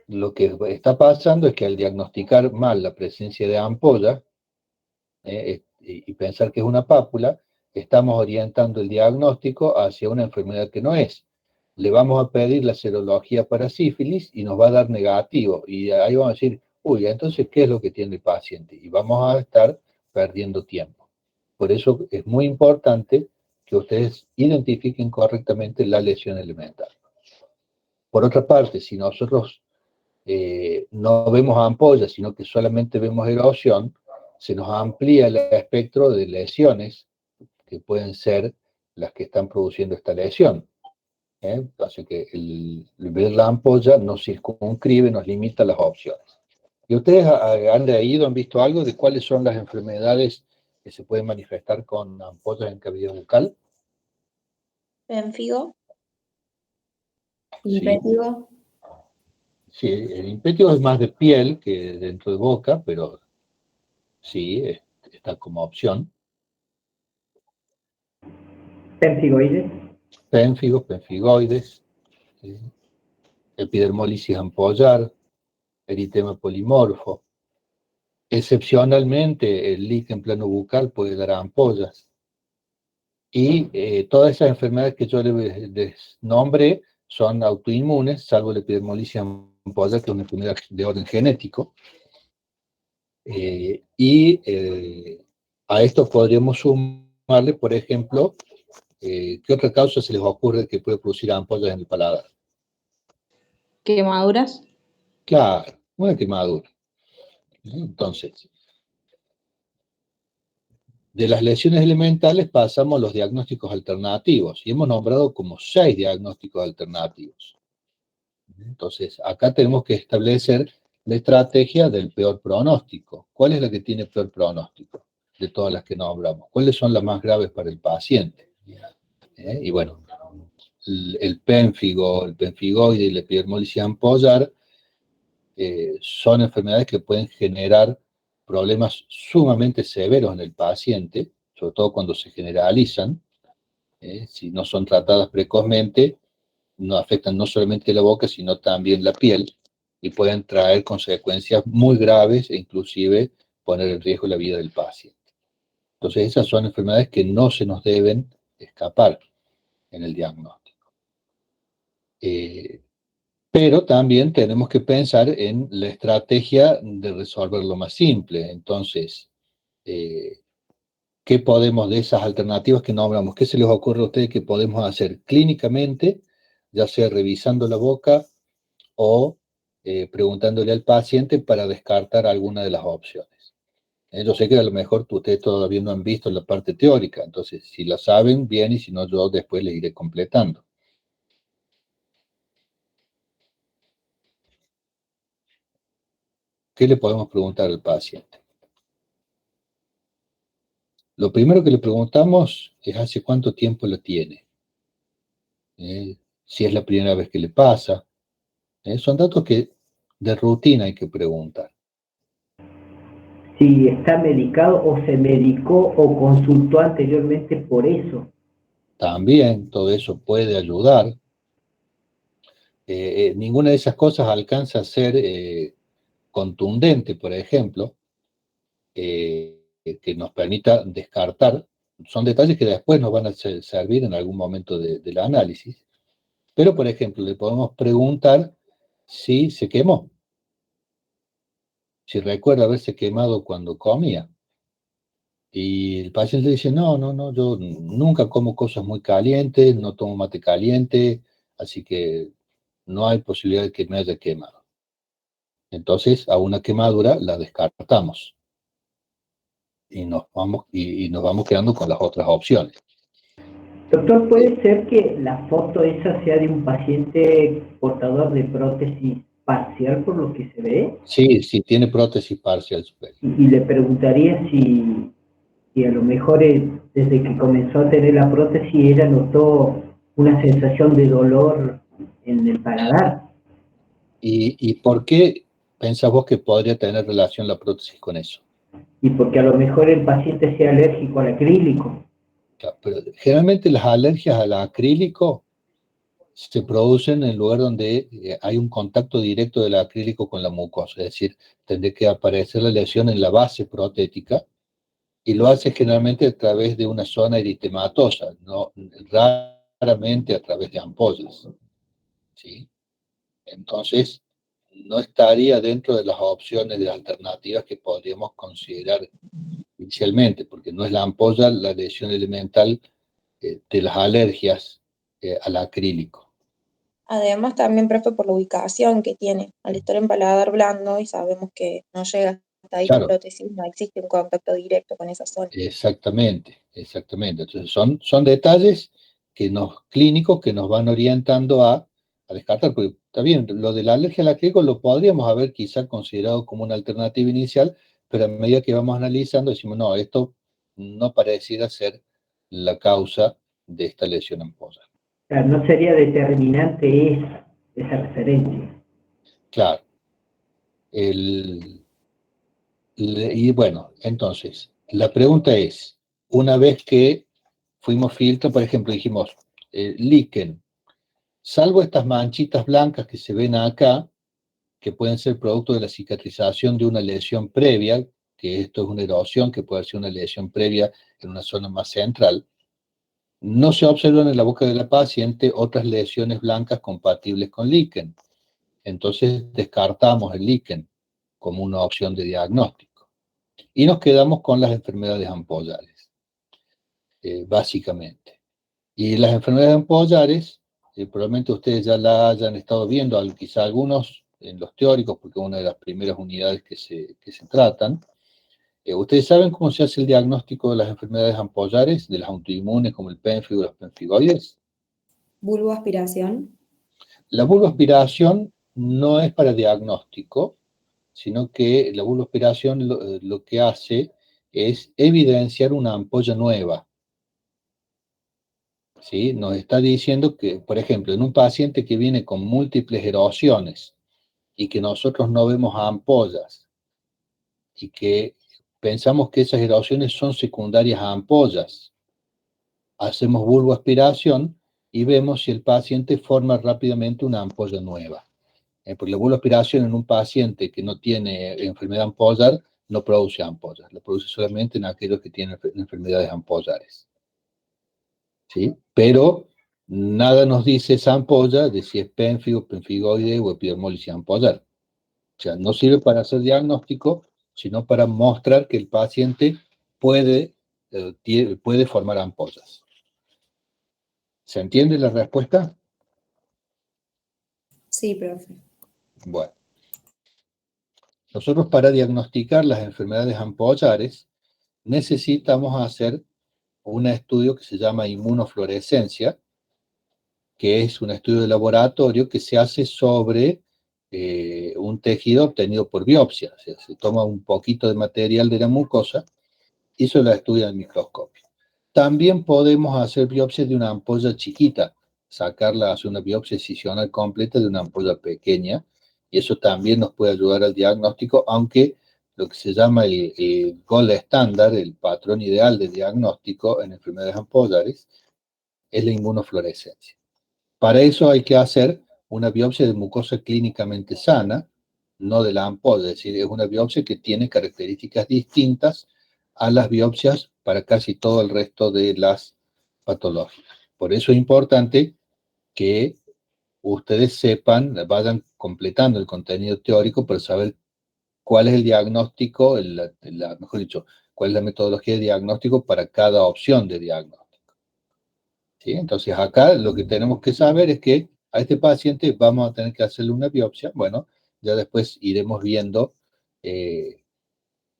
[SPEAKER 1] lo que está pasando es que al diagnosticar mal la presencia de ampolla y pensar que es una pápula, estamos orientando el diagnóstico hacia una enfermedad que no es. Le vamos a pedir la serología para sífilis y nos va a dar negativo. Y ahí vamos a decir, uy, entonces, ¿qué es lo que tiene el paciente? Y vamos a estar perdiendo tiempo. Por eso es muy importante que ustedes identifiquen correctamente la lesión elemental. Por otra parte, si nosotros no vemos ampollas, sino que solamente vemos erosión, se nos amplía el espectro de lesiones que pueden ser las que están produciendo esta lesión. Así que el ver la ampolla nos circunscribe, nos limita las opciones. ¿Y ustedes han leído, han visto algo de cuáles son las enfermedades que se pueden manifestar con ampollas en cavidad bucal?
[SPEAKER 13] Pénfigo.
[SPEAKER 3] Impétigo.
[SPEAKER 1] Sí, el impétigo es más de piel que dentro de boca, pero sí, está como opción.
[SPEAKER 9] Pemfigoides.
[SPEAKER 1] Pénfigos, penfigoides, ¿sí? Epidermólisis ampollar, eritema polimorfo. Excepcionalmente, el líquen plano bucal puede dar ampollas. Y todas esas enfermedades que yo les nombré son autoinmunes, salvo la epidermolisis ampollar, que es una enfermedad de orden genético. A esto podríamos sumarle, por ejemplo, ¿qué otra causa se les ocurre que puede producir ampollas en el paladar?
[SPEAKER 10] ¿Quemaduras?
[SPEAKER 1] Claro, una quemadura. Entonces, de las lesiones elementales pasamos a los diagnósticos alternativos, y hemos nombrado como 6 diagnósticos alternativos. Entonces, acá tenemos que establecer la estrategia del peor pronóstico. ¿Cuál es la que tiene peor pronóstico de todas las que nombramos? ¿Cuáles son las más graves para el paciente? Y bueno, el pénfigo, el penfigoide y la epidermólisis ampollar son enfermedades que pueden generar problemas sumamente severos en el paciente, sobre todo cuando se generalizan. Si no son tratadas precozmente, no afectan no solamente la boca, sino también la piel, y pueden traer consecuencias muy graves e inclusive poner en riesgo la vida del paciente. Entonces, esas son enfermedades que no se nos deben escapar en el diagnóstico. Pero también tenemos que pensar en la estrategia de resolverlo más simple. Entonces, ¿qué podemos de esas alternativas que nombramos? ¿Qué se les ocurre a ustedes que podemos hacer clínicamente ya sea revisando la boca o preguntándole al paciente para descartar alguna de las opciones. Yo sé que a lo mejor ustedes todavía no han visto la parte teórica, entonces si la saben, bien, y si no, yo después les iré completando. ¿Qué le podemos preguntar al paciente? Lo primero que le preguntamos es hace cuánto tiempo la tiene. Si es la primera vez que le pasa. Son datos que de rutina hay que preguntar.
[SPEAKER 9] Si está medicado o se medicó o consultó anteriormente por eso.
[SPEAKER 1] También todo eso puede ayudar. Ninguna de esas cosas alcanza a ser contundente, por ejemplo, que nos permita descartar. Son detalles que después nos van a servir en algún momento del análisis. Pero, por ejemplo, le podemos preguntar si se quemó. Si recuerda haberse quemado cuando comía. Y el paciente dice, no, yo nunca como cosas muy calientes, no tomo mate caliente, así que no hay posibilidad de que me haya quemado. Entonces, a una quemadura la descartamos. Y nos vamos quedando con las otras opciones.
[SPEAKER 9] Doctor, ¿puede ser que la foto esa sea de un paciente portador de prótesis parcial por lo que se ve?
[SPEAKER 1] Sí, tiene prótesis parcial superior.
[SPEAKER 9] Y le preguntaría si a lo mejor desde que comenzó a tener la prótesis ella notó una sensación de dolor en el paladar.
[SPEAKER 1] ¿Y por qué pensás vos que podría tener relación la prótesis con eso?
[SPEAKER 9] Y porque a lo mejor el paciente sea alérgico al acrílico.
[SPEAKER 1] Claro, pero generalmente las alergias al acrílico se producen en el lugar donde hay un contacto directo del acrílico con la mucosa, es decir, tendría que aparecer la lesión en la base protética y lo hace generalmente a través de una zona eritematosa, no raramente a través de ampollas, ¿sí? Entonces, no estaría dentro de las opciones de alternativas que podríamos considerar inicialmente, porque no es la ampolla la lesión elemental de las alergias al acrílico.
[SPEAKER 13] Además, también, profe, por la ubicación que tiene, al estar en paladar blando y sabemos que no llega hasta ahí
[SPEAKER 1] Claro.
[SPEAKER 13] la prótesis, no existe un contacto directo con esa zona.
[SPEAKER 1] Exactamente. Entonces son detalles clínicos que nos van orientando a descartar, porque está bien, lo de la alergia al acrílico lo podríamos haber quizá considerado como una alternativa inicial, pero a medida que vamos analizando decimos, no, esto no pareciera ser la causa de esta lesión ampollar.
[SPEAKER 9] Claro, no sería determinante esa referencia.
[SPEAKER 1] Claro. Y bueno, entonces, la pregunta es, una vez que fuimos filtro, por ejemplo, dijimos, líquen, salvo estas manchitas blancas que se ven acá, que pueden ser producto de la cicatrización de una lesión previa, que esto es una erosión, que puede ser una lesión previa en una zona más central, no se observan en la boca de la paciente otras lesiones blancas compatibles con líquen. Entonces descartamos el líquen como una opción de diagnóstico. Y nos quedamos con las enfermedades ampollares, básicamente. Y las enfermedades ampollares, probablemente ustedes ya la hayan estado viendo, quizá algunos en los teóricos, porque es una de las primeras unidades que se tratan. ¿Ustedes saben cómo se hace el diagnóstico de las enfermedades ampollares, de las autoinmunes como el pemfigo y los pemfigoides?
[SPEAKER 3] Bulboaspiración.
[SPEAKER 1] La bulboaspiración no es para diagnóstico, sino que la bulboaspiración lo que hace es evidenciar una ampolla nueva. ¿Sí? Nos está diciendo que, por ejemplo, en un paciente que viene con múltiples erosiones y que nosotros no vemos ampollas y que pensamos que esas erosiones son secundarias a ampollas, hacemos bulboaspiración y vemos si el paciente forma rápidamente una ampolla nueva. Porque la bulboaspiración en un paciente que no tiene enfermedad ampollar no produce ampollas, lo produce solamente en aquellos que tienen enfermedades ampollares. ¿Sí? Pero nada nos dice esa ampolla de si es pemfigo, pemfigoide o epidermólisis ampollar. O sea, no sirve para hacer diagnóstico, sino para mostrar que el paciente puede formar ampollas. ¿Se entiende la respuesta?
[SPEAKER 3] Sí, profe.
[SPEAKER 1] Bueno, nosotros para diagnosticar las enfermedades ampollares necesitamos hacer un estudio que se llama inmunofluorescencia, que es un estudio de laboratorio que se hace sobre un tejido obtenido por biopsia. O sea, se toma un poquito de material de la mucosa y se lo estudia en el microscopio. También podemos hacer biopsia de una ampolla chiquita, sacarla, hacer una biopsia excisional completa de una ampolla pequeña, y eso también nos puede ayudar al diagnóstico, aunque lo que se llama el gold estándar, el patrón ideal de diagnóstico en enfermedades ampollares, es la inmunofluorescencia. Para eso hay que hacer una biopsia de mucosa clínicamente sana, no de la ampolla, es decir, es una biopsia que tiene características distintas a las biopsias para casi todo el resto de las patologías. Por eso es importante que ustedes sepan, vayan completando el contenido teórico para saber cuál es el diagnóstico, mejor dicho, cuál es la metodología de diagnóstico para cada opción de diagnóstico. ¿Sí? Entonces acá lo que tenemos que saber es que a este paciente vamos a tener que hacerle una biopsia. Bueno, ya después iremos viendo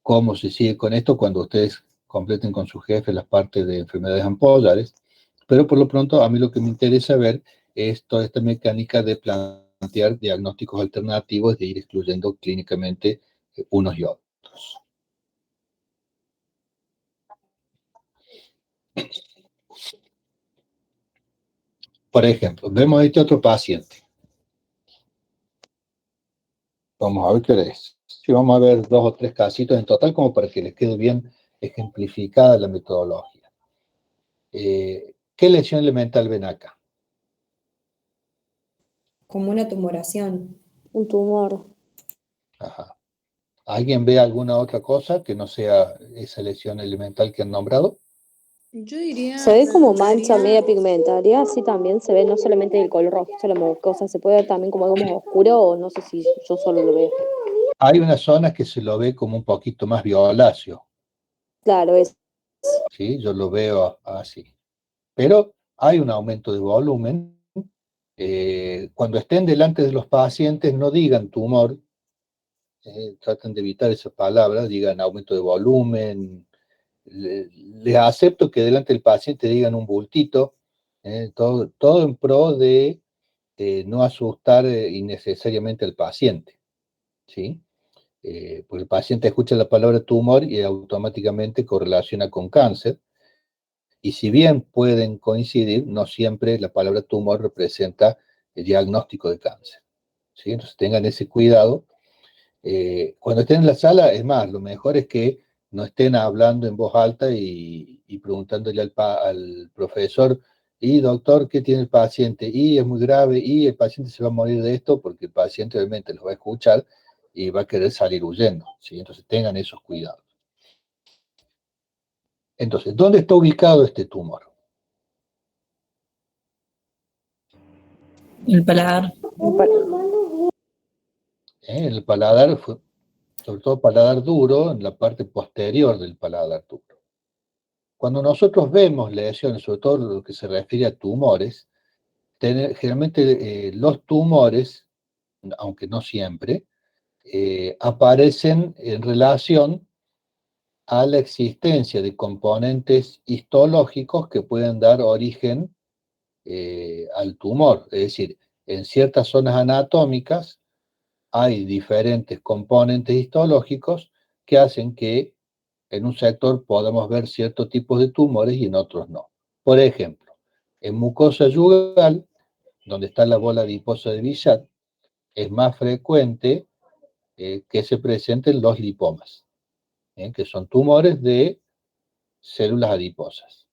[SPEAKER 1] cómo se sigue con esto cuando ustedes completen con su jefe las partes de enfermedades ampollares. Pero por lo pronto a mí lo que me interesa ver es toda esta mecánica de plantear diagnósticos alternativos, de ir excluyendo clínicamente unos y otros. Por ejemplo, vemos este otro paciente. Vamos a ver qué es. Sí, vamos a ver 2 o 3 casitos en total como para que les quede bien ejemplificada la metodología. ¿Qué lesión elemental ven acá?
[SPEAKER 3] Como una tumoración.
[SPEAKER 14] Un tumor.
[SPEAKER 1] Ajá. ¿Alguien ve alguna otra cosa que no sea esa lesión elemental que han nombrado?
[SPEAKER 3] Yo diría...
[SPEAKER 14] Se ve como mancha media pigmentaria, sí también se ve no solamente el color rojizo de la mucosa, se puede ver también como algo más oscuro o no sé si yo solo lo veo.
[SPEAKER 1] Hay unas zonas que se lo ve como un poquito más violáceo.
[SPEAKER 14] Claro, es.
[SPEAKER 1] Sí, yo lo veo así. Pero hay un aumento de volumen. Cuando estén delante de los pacientes, no digan tumor, traten de evitar esas palabras, digan aumento de volumen. Les acepto que delante del paciente digan un bultito, todo en pro de no asustar innecesariamente al paciente, ¿sí? Porque el paciente escucha la palabra tumor y automáticamente correlaciona con cáncer, y si bien pueden coincidir, no siempre la palabra tumor representa el diagnóstico de cáncer, ¿sí? Entonces tengan ese cuidado. Cuando estén en la sala, es más, lo mejor es que no estén hablando en voz alta y preguntándole al profesor, y doctor, ¿qué tiene el paciente? Y es muy grave, y el paciente se va a morir de esto, porque el paciente obviamente los va a escuchar y va a querer salir huyendo, ¿sí? Entonces tengan esos cuidados. Entonces, ¿dónde está ubicado este tumor?
[SPEAKER 15] El paladar.
[SPEAKER 1] El paladar, sobre todo paladar duro, en la parte posterior del paladar duro. Cuando nosotros vemos lesiones, sobre todo lo que se refiere a tumores, generalmente los tumores, aunque no siempre, aparecen en relación a la existencia de componentes histológicos que pueden dar origen al tumor. Es decir, en ciertas zonas anatómicas hay diferentes componentes histológicos que hacen que en un sector podamos ver ciertos tipos de tumores y en otros no. Por ejemplo, en mucosa yugal, donde está la bola adiposa de Billat, es más frecuente que se presenten los lipomas, que son tumores de células adiposas.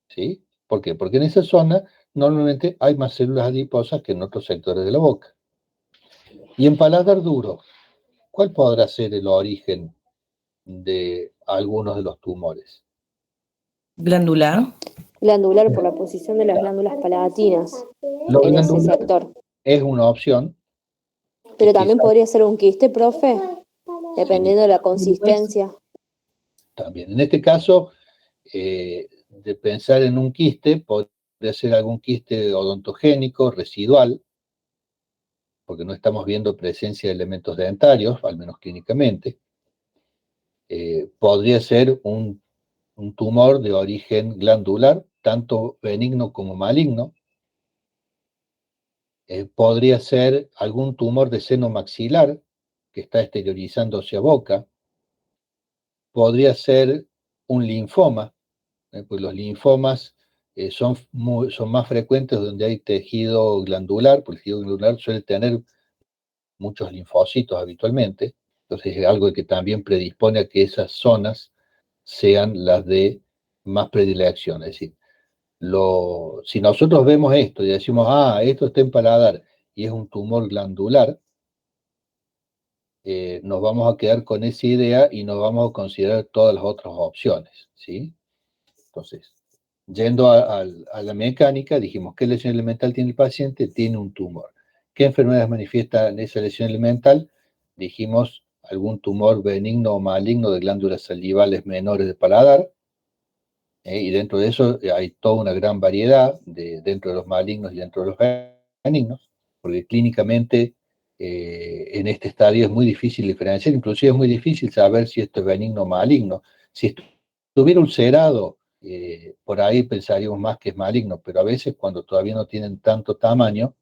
[SPEAKER 1] ¿Sí? ¿Por qué? Porque en esa zona normalmente hay más células adiposas que en otros sectores de la boca. Y en paladar duro, ¿cuál podrá ser el origen de algunos de los tumores?
[SPEAKER 15] Glandular.
[SPEAKER 14] Glandular por la posición de las glándulas palatinas
[SPEAKER 1] Lo
[SPEAKER 14] en ese
[SPEAKER 1] glandular
[SPEAKER 14] sector.
[SPEAKER 1] es una opción.
[SPEAKER 14] Pero también podría ser un quiste, profe, dependiendo de la consistencia.
[SPEAKER 1] También. En este caso, de pensar en un quiste, podría ser algún quiste odontogénico, residual, porque no estamos viendo presencia de elementos dentarios, al menos clínicamente. Podría ser un tumor de origen glandular, tanto benigno como maligno. Podría ser algún tumor de seno maxilar que está exteriorizando hacia boca. Podría ser un linfoma, pues los linfomas son más frecuentes donde hay tejido glandular, porque el tejido glandular suele tener muchos linfocitos habitualmente, entonces es algo que también predispone a que esas zonas sean las de más predilección. Es decir, si nosotros vemos esto y decimos, esto está en paladar y es un tumor glandular, nos vamos a quedar con esa idea y nos vamos a considerar todas las otras opciones, ¿sí? Entonces, yendo a la mecánica, dijimos, ¿qué lesión elemental tiene el paciente? Tiene un tumor. ¿Qué enfermedades manifiestan esa lesión elemental? Dijimos, algún tumor benigno o maligno de glándulas salivales menores de paladar, y dentro de eso hay toda una gran variedad dentro de los malignos y dentro de los benignos, porque clínicamente en este estadio es muy difícil diferenciar, inclusive es muy difícil saber si esto es benigno o maligno. Si estuviera ulcerado, por ahí pensaríamos más que es maligno, pero a veces cuando todavía no tienen tanto tamaño,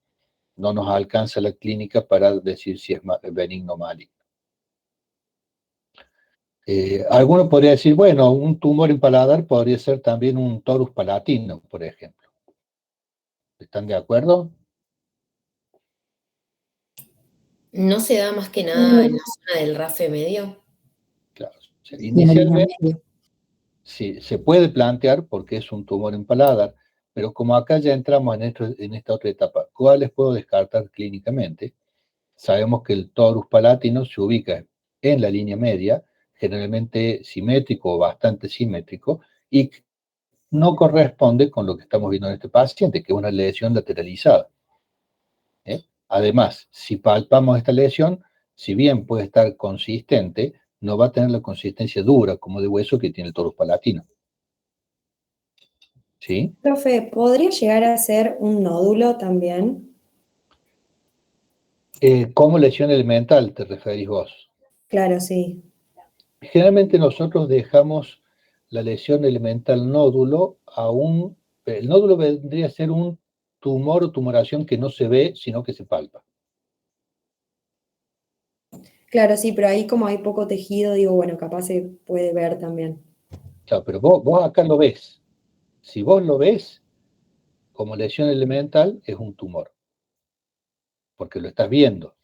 [SPEAKER 1] no nos alcanza la clínica para decir si es benigno o maligno. Alguno podría decir, bueno, un tumor en paladar podría ser también un torus palatino, por ejemplo. ¿Están de acuerdo?
[SPEAKER 16] ¿No se da más que nada en la zona del rafe medio?
[SPEAKER 1] Claro. Inicialmente, sí, se puede plantear porque es un tumor en paladar, pero como acá ya entramos en esta otra etapa, ¿cuáles puedo descartar clínicamente? Sabemos que el torus palatino se ubica en la línea media, generalmente simétrico o bastante simétrico, y no corresponde con lo que estamos viendo en este paciente, que es una lesión lateralizada. Además, si palpamos esta lesión, si bien puede estar consistente, no va a tener la consistencia dura como de hueso que tiene el torus palatino. ¿Sí?
[SPEAKER 17] Profe, ¿podría llegar a ser un nódulo también?
[SPEAKER 1] ¿Cómo lesión elemental te referís vos?
[SPEAKER 17] Claro, sí.
[SPEAKER 1] Generalmente nosotros dejamos la lesión elemental nódulo el nódulo vendría a ser un tumor o tumoración que no se ve, sino que se palpa.
[SPEAKER 17] Claro, sí, pero ahí como hay poco tejido, digo, bueno, capaz se puede ver también.
[SPEAKER 1] Claro, pero vos acá lo ves. Si vos lo ves como lesión elemental, es un tumor, porque lo estás viendo.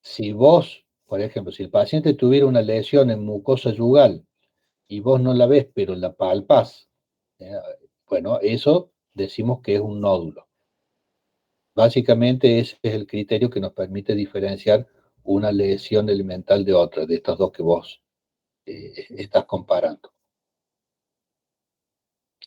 [SPEAKER 1] Si vos, por ejemplo, si el paciente tuviera una lesión en mucosa yugal y vos no la ves, pero la palpás, bueno, eso decimos que es un nódulo. Básicamente ese es el criterio que nos permite diferenciar una lesión elemental de otra, de estas dos que vos estás comparando.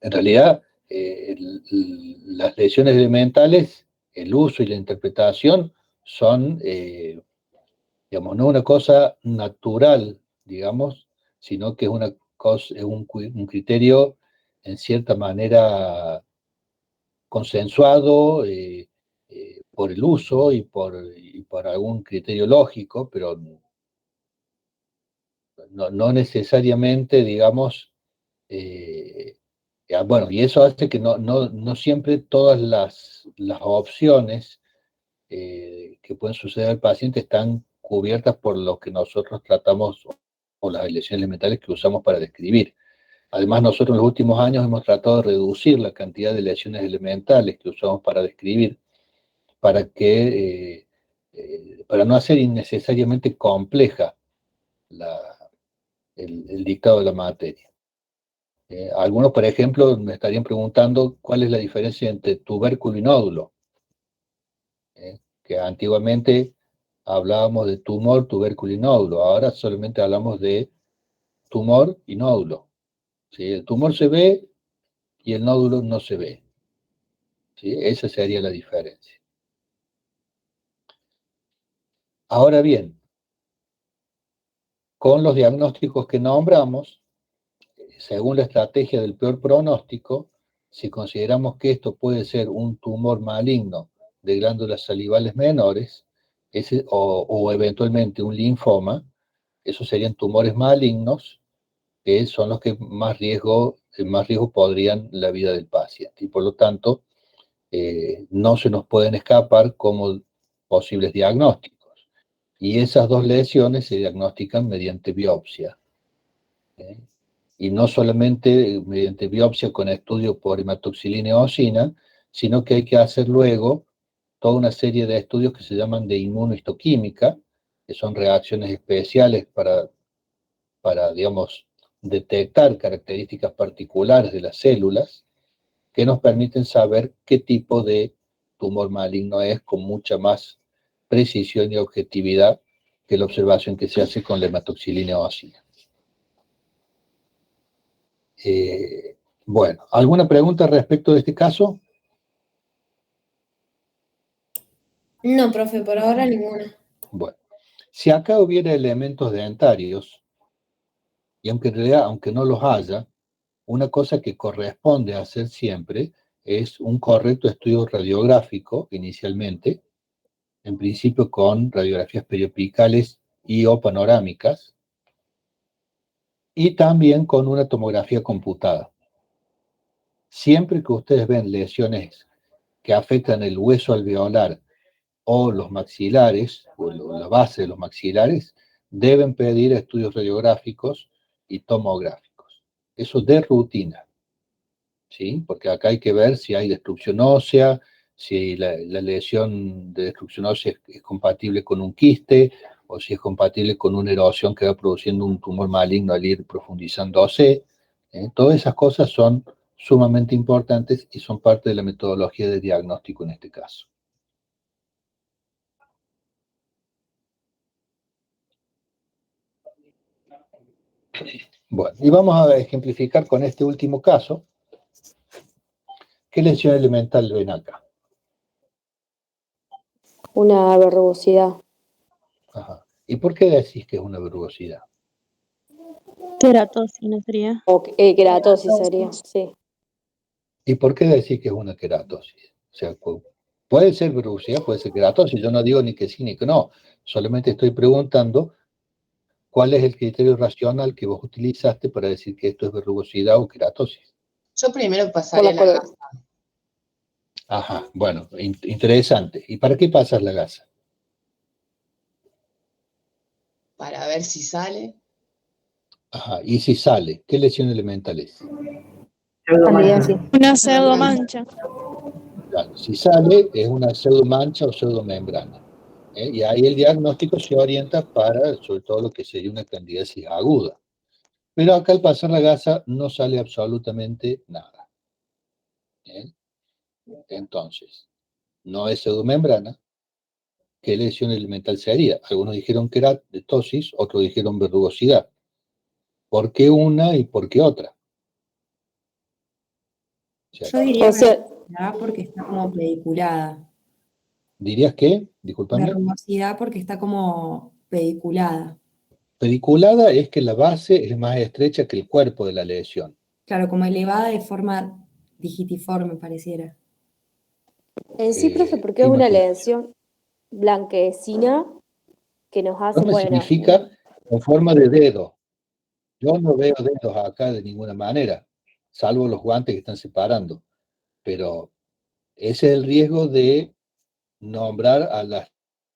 [SPEAKER 1] En realidad, las lesiones elementales, el uso y la interpretación son, digamos, no una cosa natural, digamos, sino que es una cosa, un criterio en cierta manera consensuado por el uso y por algún criterio lógico, pero no necesariamente, digamos, bueno, y eso hace que no siempre todas las opciones que pueden suceder al paciente están cubiertas por lo que nosotros tratamos o las lesiones elementales que usamos para describir. Además, nosotros en los últimos años hemos tratado de reducir la cantidad de lesiones elementales que usamos para describir, para no hacer innecesariamente compleja el dictado de la materia. Algunos, por ejemplo, me estarían preguntando cuál es la diferencia entre tubérculo y nódulo. Que antiguamente hablábamos de tumor, tubérculo y nódulo. Ahora solamente hablamos de tumor y nódulo. ¿Sí? El tumor se ve y el nódulo no se ve. ¿Sí? Esa sería la diferencia. Ahora bien, con los diagnósticos que nombramos, según la estrategia del peor pronóstico, si consideramos que esto puede ser un tumor maligno de glándulas salivales menores, o eventualmente un linfoma, esos serían tumores malignos, que son los que más riesgo podrían la vida del paciente. Y por lo tanto, no se nos pueden escapar como posibles diagnósticos. Y esas dos lesiones se diagnostican mediante biopsia. Y no solamente mediante biopsia con estudio por hematoxilina y eosina, sino que hay que hacer luego toda una serie de estudios que se llaman de inmunohistoquímica, que son reacciones especiales para, digamos, detectar características particulares de las células que nos permiten saber qué tipo de tumor maligno es con mucha más precisión y objetividad que la observación que se hace con la hematoxilina eosina. Bueno, ¿alguna pregunta respecto de este caso?
[SPEAKER 16] No, profe, por ahora ninguna.
[SPEAKER 1] Bueno, si acá hubiera elementos dentarios, y aunque en realidad, aunque no los haya, una cosa que corresponde hacer siempre es un correcto estudio radiográfico inicialmente, en principio con radiografías periopicales y o panorámicas, y también con una tomografía computada. Siempre que ustedes ven lesiones que afectan el hueso alveolar o los maxilares, o la base de los maxilares, deben pedir estudios radiográficos y tomográficos. Eso de rutina, ¿sí? Porque acá hay que ver si hay destrucción ósea, si la lesión de destrucción ósea es compatible con un quiste, o si es compatible con una erosión que va produciendo un tumor maligno al ir profundizándose. Todas esas cosas son sumamente importantes y son parte de la metodología de diagnóstico en este caso. Bueno, y vamos a ejemplificar con este último caso. ¿Qué lesión elemental ven acá?
[SPEAKER 14] Una verrugosidad.
[SPEAKER 1] Ajá. ¿Y por qué decís que es una verrugosidad?
[SPEAKER 5] Keratosis, ¿no sería?
[SPEAKER 14] O queratosis sería, sí.
[SPEAKER 1] ¿Y por qué decís que es una queratosis? O sea, puede ser verrugosidad, puede ser queratosis. Yo no digo ni que sí ni que no. Solamente estoy preguntando cuál es el criterio racional que vos utilizaste para decir que esto es verrugosidad o queratosis.
[SPEAKER 11] Yo primero pasaría la gasa
[SPEAKER 1] Ajá, bueno, interesante. ¿Y para qué pasas la gasa?
[SPEAKER 11] para ver si sale.
[SPEAKER 1] Ajá, y si sale, ¿qué lesión elemental es?
[SPEAKER 5] Una pseudomancha.
[SPEAKER 1] Claro, si sale, es una pseudomancha o pseudomembrana. Y ahí el diagnóstico se orienta para, sobre todo, lo que sería una candidiasis aguda. Pero acá al pasar la gasa no sale absolutamente nada. Entonces, no es pseudomembrana. ¿Qué lesión elemental sería? Algunos dijeron queratosis, otros dijeron verrugosidad. ¿Por qué una y por qué otra?
[SPEAKER 17] Yo diría verrugosidad porque está como pediculada.
[SPEAKER 1] ¿Dirías qué? Disculpame.
[SPEAKER 17] Verrugosidad porque está como pediculada.
[SPEAKER 1] Pediculada es que la base es más estrecha que el cuerpo de la lesión.
[SPEAKER 17] Claro, como elevada de forma digitiforme pareciera.
[SPEAKER 14] En sí, profe, porque es una lesión blanquecina que nos hace,
[SPEAKER 1] No significa en forma de dedo. Yo no veo dedos acá de ninguna manera, salvo los guantes que están separando. Pero ese es el riesgo de nombrar a las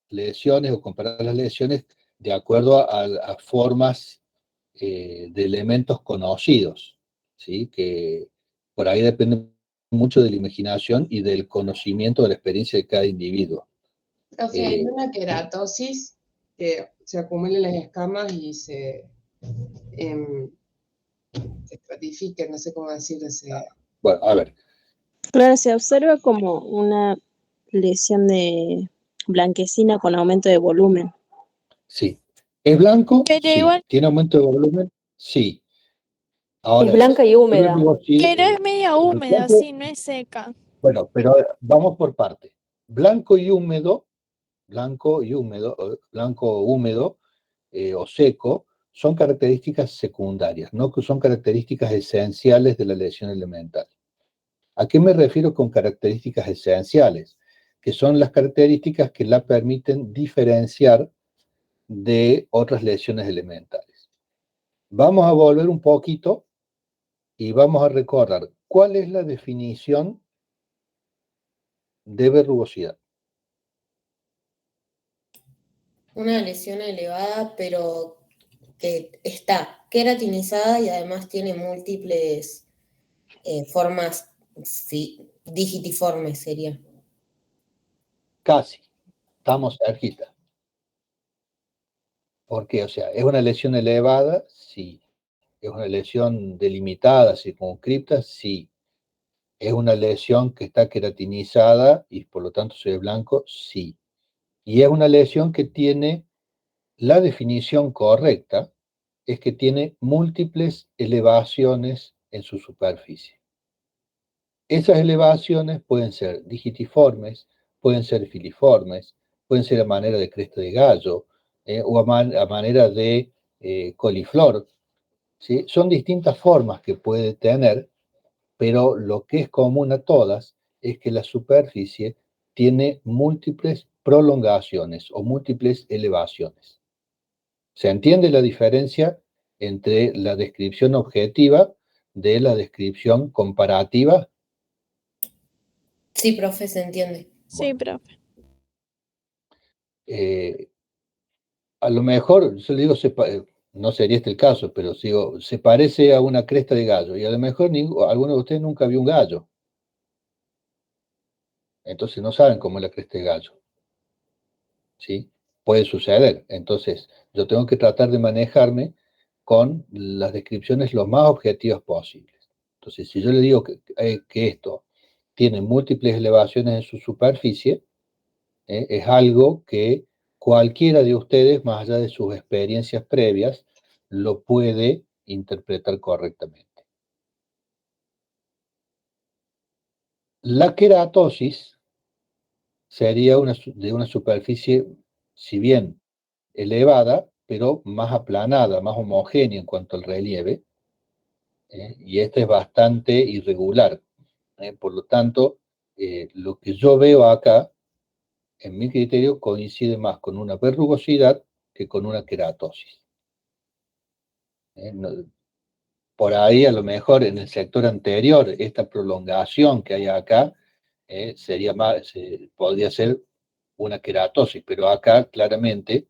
[SPEAKER 1] lesiones o comparar las lesiones de acuerdo a formas de elementos conocidos, ¿sí? Que por ahí depende mucho de la imaginación y del conocimiento de la experiencia de cada individuo.
[SPEAKER 11] Profe, hay una queratosis que se acumulan las escamas y se estratifican, no sé cómo decirlo.
[SPEAKER 1] Bueno, a ver.
[SPEAKER 5] Claro, se observa como una lesión de blanquecina con aumento de volumen.
[SPEAKER 1] Sí. ¿Es blanco?
[SPEAKER 5] Pero
[SPEAKER 1] sí.
[SPEAKER 5] igual-
[SPEAKER 1] ¿Tiene aumento de volumen? Sí. Ahora,
[SPEAKER 14] es blanca y húmeda.
[SPEAKER 5] Pero es media húmeda, sí, no es seca.
[SPEAKER 1] Bueno, pero vamos por parte. Blanco y húmedo, blanco húmedo o seco, son características secundarias, no que son características esenciales de la lesión elemental. ¿A qué me refiero con características esenciales? que son las características que la permiten diferenciar de otras lesiones elementales. Vamos a volver un poquito y vamos a recordar cuál es la definición de verrugosidad.
[SPEAKER 16] Una lesión elevada, pero que está queratinizada y además tiene múltiples formas digitiformes, sería.
[SPEAKER 1] Casi, estamos cerquita. ¿Por qué? O sea, ¿es una lesión elevada? Sí. ¿Es una lesión delimitada, circunscripta? Sí. ¿Es una lesión que está queratinizada y por lo tanto se ve blanco? Sí. Y es una lesión que tiene, la definición correcta es que tiene múltiples elevaciones en su superficie. Esas elevaciones pueden ser digitiformes, pueden ser filiformes, pueden ser a manera de cresta de gallo, o a manera de coliflor, ¿sí? Son distintas formas que puede tener, pero lo que es común a todas es que la superficie tiene múltiples prolongaciones o múltiples elevaciones. ¿Se entiende la diferencia entre la descripción objetiva de la descripción comparativa?
[SPEAKER 16] Sí, profe, se entiende.
[SPEAKER 5] Sí, profe.
[SPEAKER 1] A lo mejor, yo le digo, no sería este el caso, pero digo, se parece a una cresta de gallo, y a lo mejor alguno de ustedes nunca vio un gallo. Entonces no saben cómo es la cresta de gallo. ¿Sí? Puede suceder. Entonces, yo tengo que tratar de manejarme con las descripciones lo más objetivas posibles. Entonces, si yo le digo que esto tiene múltiples elevaciones en su superficie, es algo que cualquiera de ustedes, más allá de sus experiencias previas, lo puede interpretar correctamente. La queratosis sería de una superficie, si bien elevada, pero más aplanada, más homogénea en cuanto al relieve, y esta es bastante irregular. Por lo tanto, lo que yo veo acá, en mi criterio, coincide más con una verrugosidad que con una queratosis. Por ahí, a lo mejor, en el sector anterior, esta prolongación que hay acá, podría ser una queratosis, pero acá, claramente,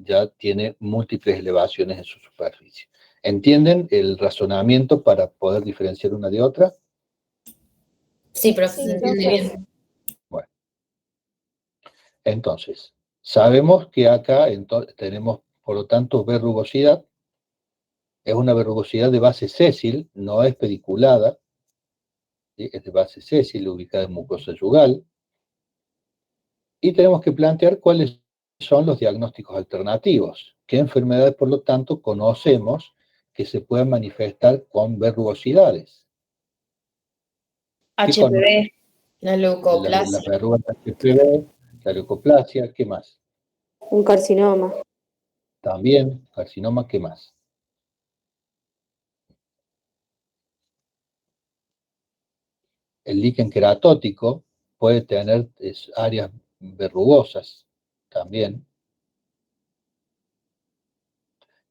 [SPEAKER 1] ya tiene múltiples elevaciones en su superficie. ¿Entienden el razonamiento para poder diferenciar una de otra?
[SPEAKER 16] Sí, profe, se entiende bien.
[SPEAKER 1] Bueno. Entonces, sabemos que acá tenemos, por lo tanto, verrugosidad. Es una verrugosidad de base sésil, no es pediculada. ¿Sí? Es de base sésil, ubicada en mucosa yugal. Y tenemos que plantear cuáles son los diagnósticos alternativos. ¿Qué enfermedades, por lo tanto, conocemos que se pueden manifestar con verrugosidades?
[SPEAKER 16] HPV, la leucoplasia.
[SPEAKER 1] Las verrugas HPV, la leucoplasia, ¿qué más?
[SPEAKER 14] Un carcinoma.
[SPEAKER 1] También, carcinoma, ¿qué más? El líquen queratótico puede tener áreas verrugosas también.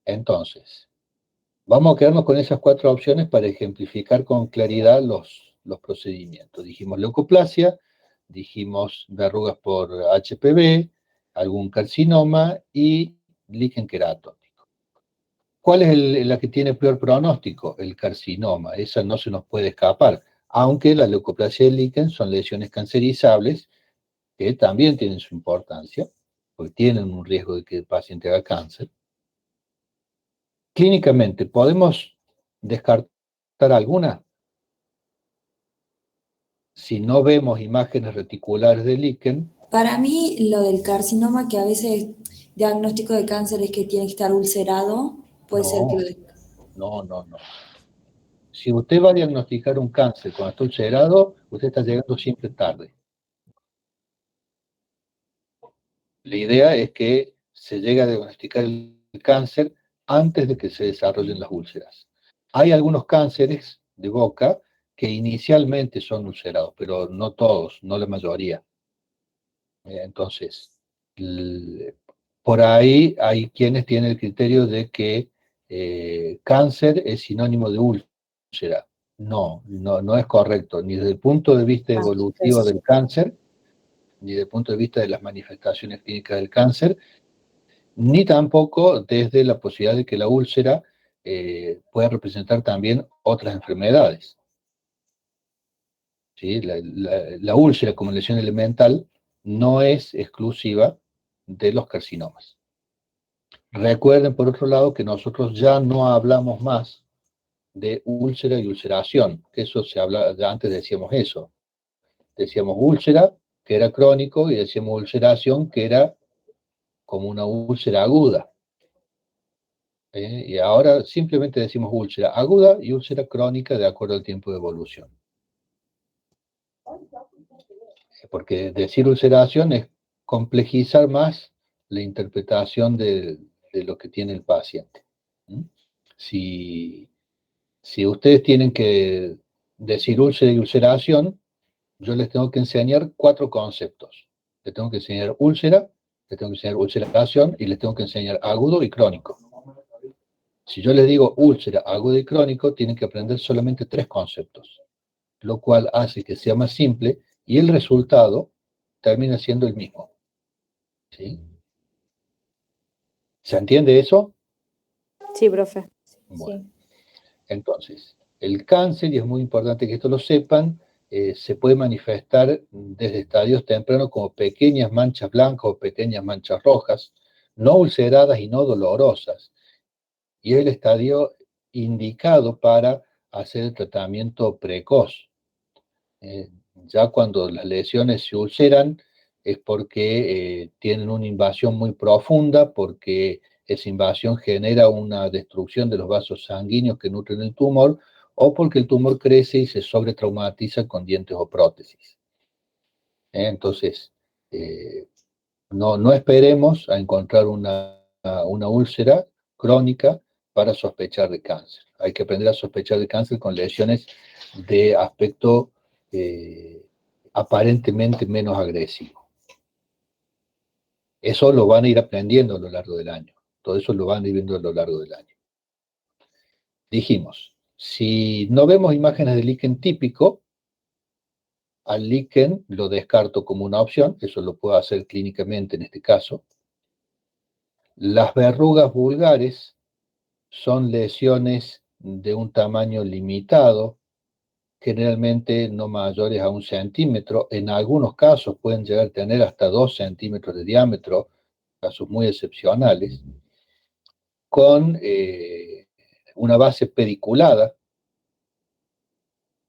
[SPEAKER 1] Entonces, vamos a quedarnos con esas 4 opciones para ejemplificar con claridad los procedimientos. Dijimos leucoplasia, dijimos verrugas por HPV, algún carcinoma y líquen queratótico. ¿Cuál es la que tiene peor pronóstico? El carcinoma. Esa no se nos puede escapar. Aunque la leucoplasia y el líquen son lesiones cancerizables que también tienen su importancia, porque tienen un riesgo de que el paciente haga cáncer. Clínicamente, ¿podemos descartar alguna? Si no vemos imágenes reticulares de líquen.
[SPEAKER 17] Para mí, lo del carcinoma, que a veces diagnóstico de cáncer es que tiene que estar ulcerado, puede ser que
[SPEAKER 1] No. Si usted va a diagnosticar un cáncer cuando está ulcerado, usted está llegando siempre tarde. La idea es que se llegue a diagnosticar el cáncer antes de que se desarrollen las úlceras. Hay algunos cánceres de boca que inicialmente son ulcerados, pero no todos, no la mayoría. Entonces, por ahí hay quienes tienen el criterio de que cáncer es sinónimo de úlcera. No es correcto, ni desde el punto de vista evolutivo del cáncer, ni desde el punto de vista de las manifestaciones clínicas del cáncer, ni tampoco desde la posibilidad de que la úlcera pueda representar también otras enfermedades. ¿Sí? La úlcera como lesión elemental no es exclusiva de los carcinomas. Recuerden, por otro lado, que nosotros ya no hablamos más de úlcera y ulceración, que eso se habla, ya antes decíamos eso. Decíamos úlcera, que era crónico, y decíamos ulceración, que era como una úlcera aguda. Y ahora simplemente decimos úlcera aguda y úlcera crónica de acuerdo al tiempo de evolución. Porque decir ulceración es complejizar más la interpretación de lo que tiene el paciente. Si ustedes tienen que decir úlcera y ulceración, yo les tengo que enseñar 4 conceptos. Les tengo que enseñar úlcera, les tengo que enseñar ulceración y les tengo que enseñar agudo y crónico. Si yo les digo úlcera, agudo y crónico, tienen que aprender solamente 3 conceptos, lo cual hace que sea más simple y el resultado termina siendo el mismo. ¿Sí? ¿Se entiende eso?
[SPEAKER 14] Sí, profe.
[SPEAKER 1] Bueno. Entonces, el cáncer, y es muy importante que esto lo sepan, se puede manifestar desde estadios tempranos como pequeñas manchas blancas o pequeñas manchas rojas, no ulceradas y no dolorosas. Y es el estadio indicado para hacer el tratamiento precoz. Ya cuando las lesiones se ulceran es porque tienen una invasión muy profunda, porque esa invasión genera una destrucción de los vasos sanguíneos que nutren el tumor, o porque el tumor crece y se sobretraumatiza con dientes o prótesis. Entonces, no esperemos a encontrar una úlcera crónica para sospechar de cáncer. Hay que aprender a sospechar de cáncer con lesiones de aspecto aparentemente menos agresivo. Eso lo van a ir aprendiendo a lo largo del año. Todo eso lo van a ir viendo a lo largo del año. Dijimos, si no vemos imágenes de líquen típico, al líquen lo descarto como una opción, eso lo puedo hacer clínicamente en este caso. Las verrugas vulgares son lesiones de un tamaño limitado, generalmente no mayores a 1 centímetro, en algunos casos pueden llegar a tener hasta 2 centímetros de diámetro, casos muy excepcionales, con una base pediculada,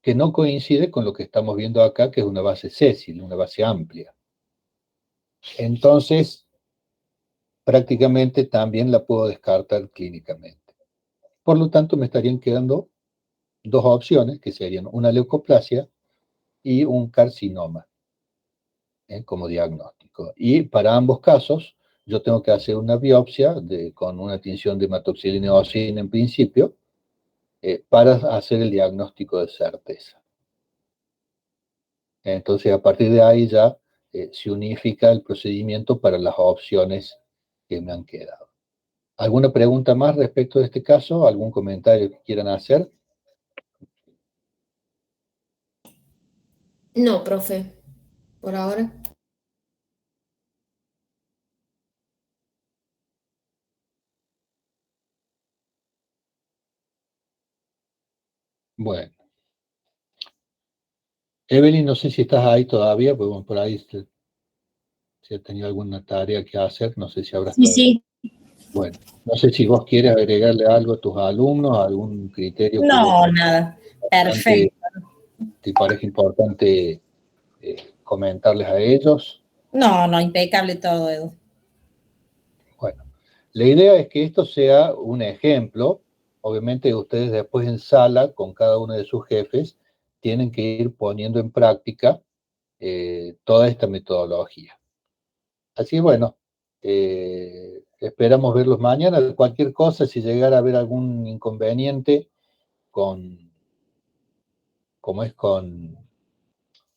[SPEAKER 1] que no coincide con lo que estamos viendo acá, que es una base sésile, una base amplia. Entonces, prácticamente también la puedo descartar clínicamente. Por lo tanto, me estarían quedando 2 opciones, que serían una leucoplasia y un carcinoma, como diagnóstico. Y para ambos casos, yo tengo que hacer una biopsia con una tinción de hematoxilina y eosina en principio, para hacer el diagnóstico de certeza. Entonces, a partir de ahí ya se unifica el procedimiento para las opciones que me han quedado. ¿Alguna pregunta más respecto de este caso? ¿Algún comentario que quieran hacer?
[SPEAKER 16] No, profe, por ahora.
[SPEAKER 1] Bueno. Evelyn, no sé si estás ahí todavía, pues bueno, por ahí si has tenido alguna tarea que hacer, no sé si habrás estado.
[SPEAKER 10] Sí.
[SPEAKER 1] Bueno, no sé si vos quieres agregarle algo a tus alumnos, algún criterio que
[SPEAKER 15] No, nada. Perfecto.
[SPEAKER 1] te parece importante comentarles a ellos.
[SPEAKER 15] No, impecable todo, Edu.
[SPEAKER 1] Bueno, la idea es que esto sea un ejemplo. Obviamente ustedes después en sala, con cada uno de sus jefes, tienen que ir poniendo en práctica toda esta metodología. Así que bueno, esperamos verlos mañana. Cualquier cosa, si llegara a haber algún inconveniente con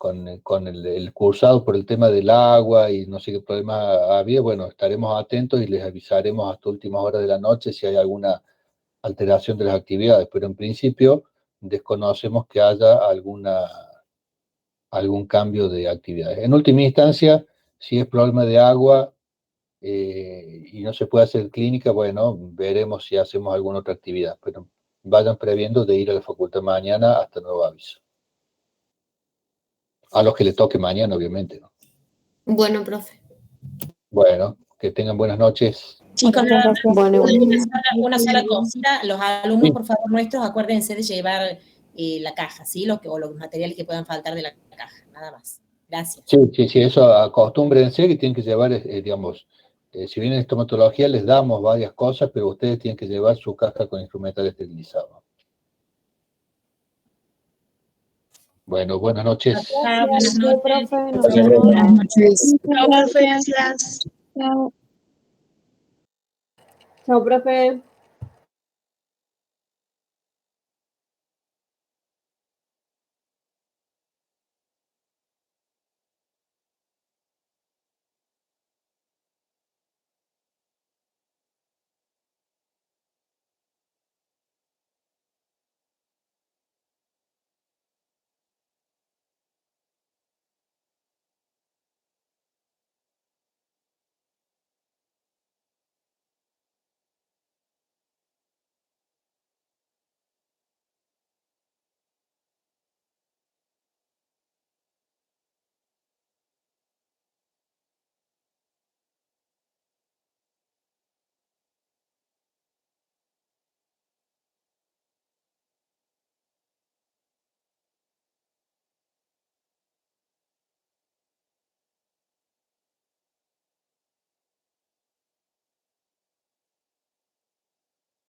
[SPEAKER 1] el cursado por el tema del agua y no sé qué problema había, bueno, estaremos atentos y les avisaremos hasta últimas horas de la noche si hay alguna alteración de las actividades, pero en principio desconocemos que haya algún cambio de actividades. En última instancia, si es problema de agua y no se puede hacer clínica, bueno, veremos si hacemos alguna otra actividad, pero vayan previendo de ir a la facultad mañana hasta nuevo aviso. A los que les toque mañana, obviamente, ¿no?
[SPEAKER 16] Bueno, profe.
[SPEAKER 1] Bueno, que tengan buenas noches.
[SPEAKER 4] Chicos, nada más,
[SPEAKER 14] Bueno,
[SPEAKER 4] una sola cosita. Los alumnos, por favor, nuestros, acuérdense de llevar la caja, ¿sí? O los materiales que puedan faltar de la caja, nada más. Gracias.
[SPEAKER 1] Sí, eso acostúmbrense que tienen que llevar, digamos, si bien en estomatología les damos varias cosas, pero ustedes tienen que llevar su caja con instrumental esterilizado. Bueno, buenas noches.
[SPEAKER 14] Buenas noches, profe. Nos
[SPEAKER 1] Hasta luego.
[SPEAKER 14] vemos.
[SPEAKER 1] Buenas
[SPEAKER 14] noches.
[SPEAKER 5] Chao, profe. Chao.
[SPEAKER 14] Chao, profe.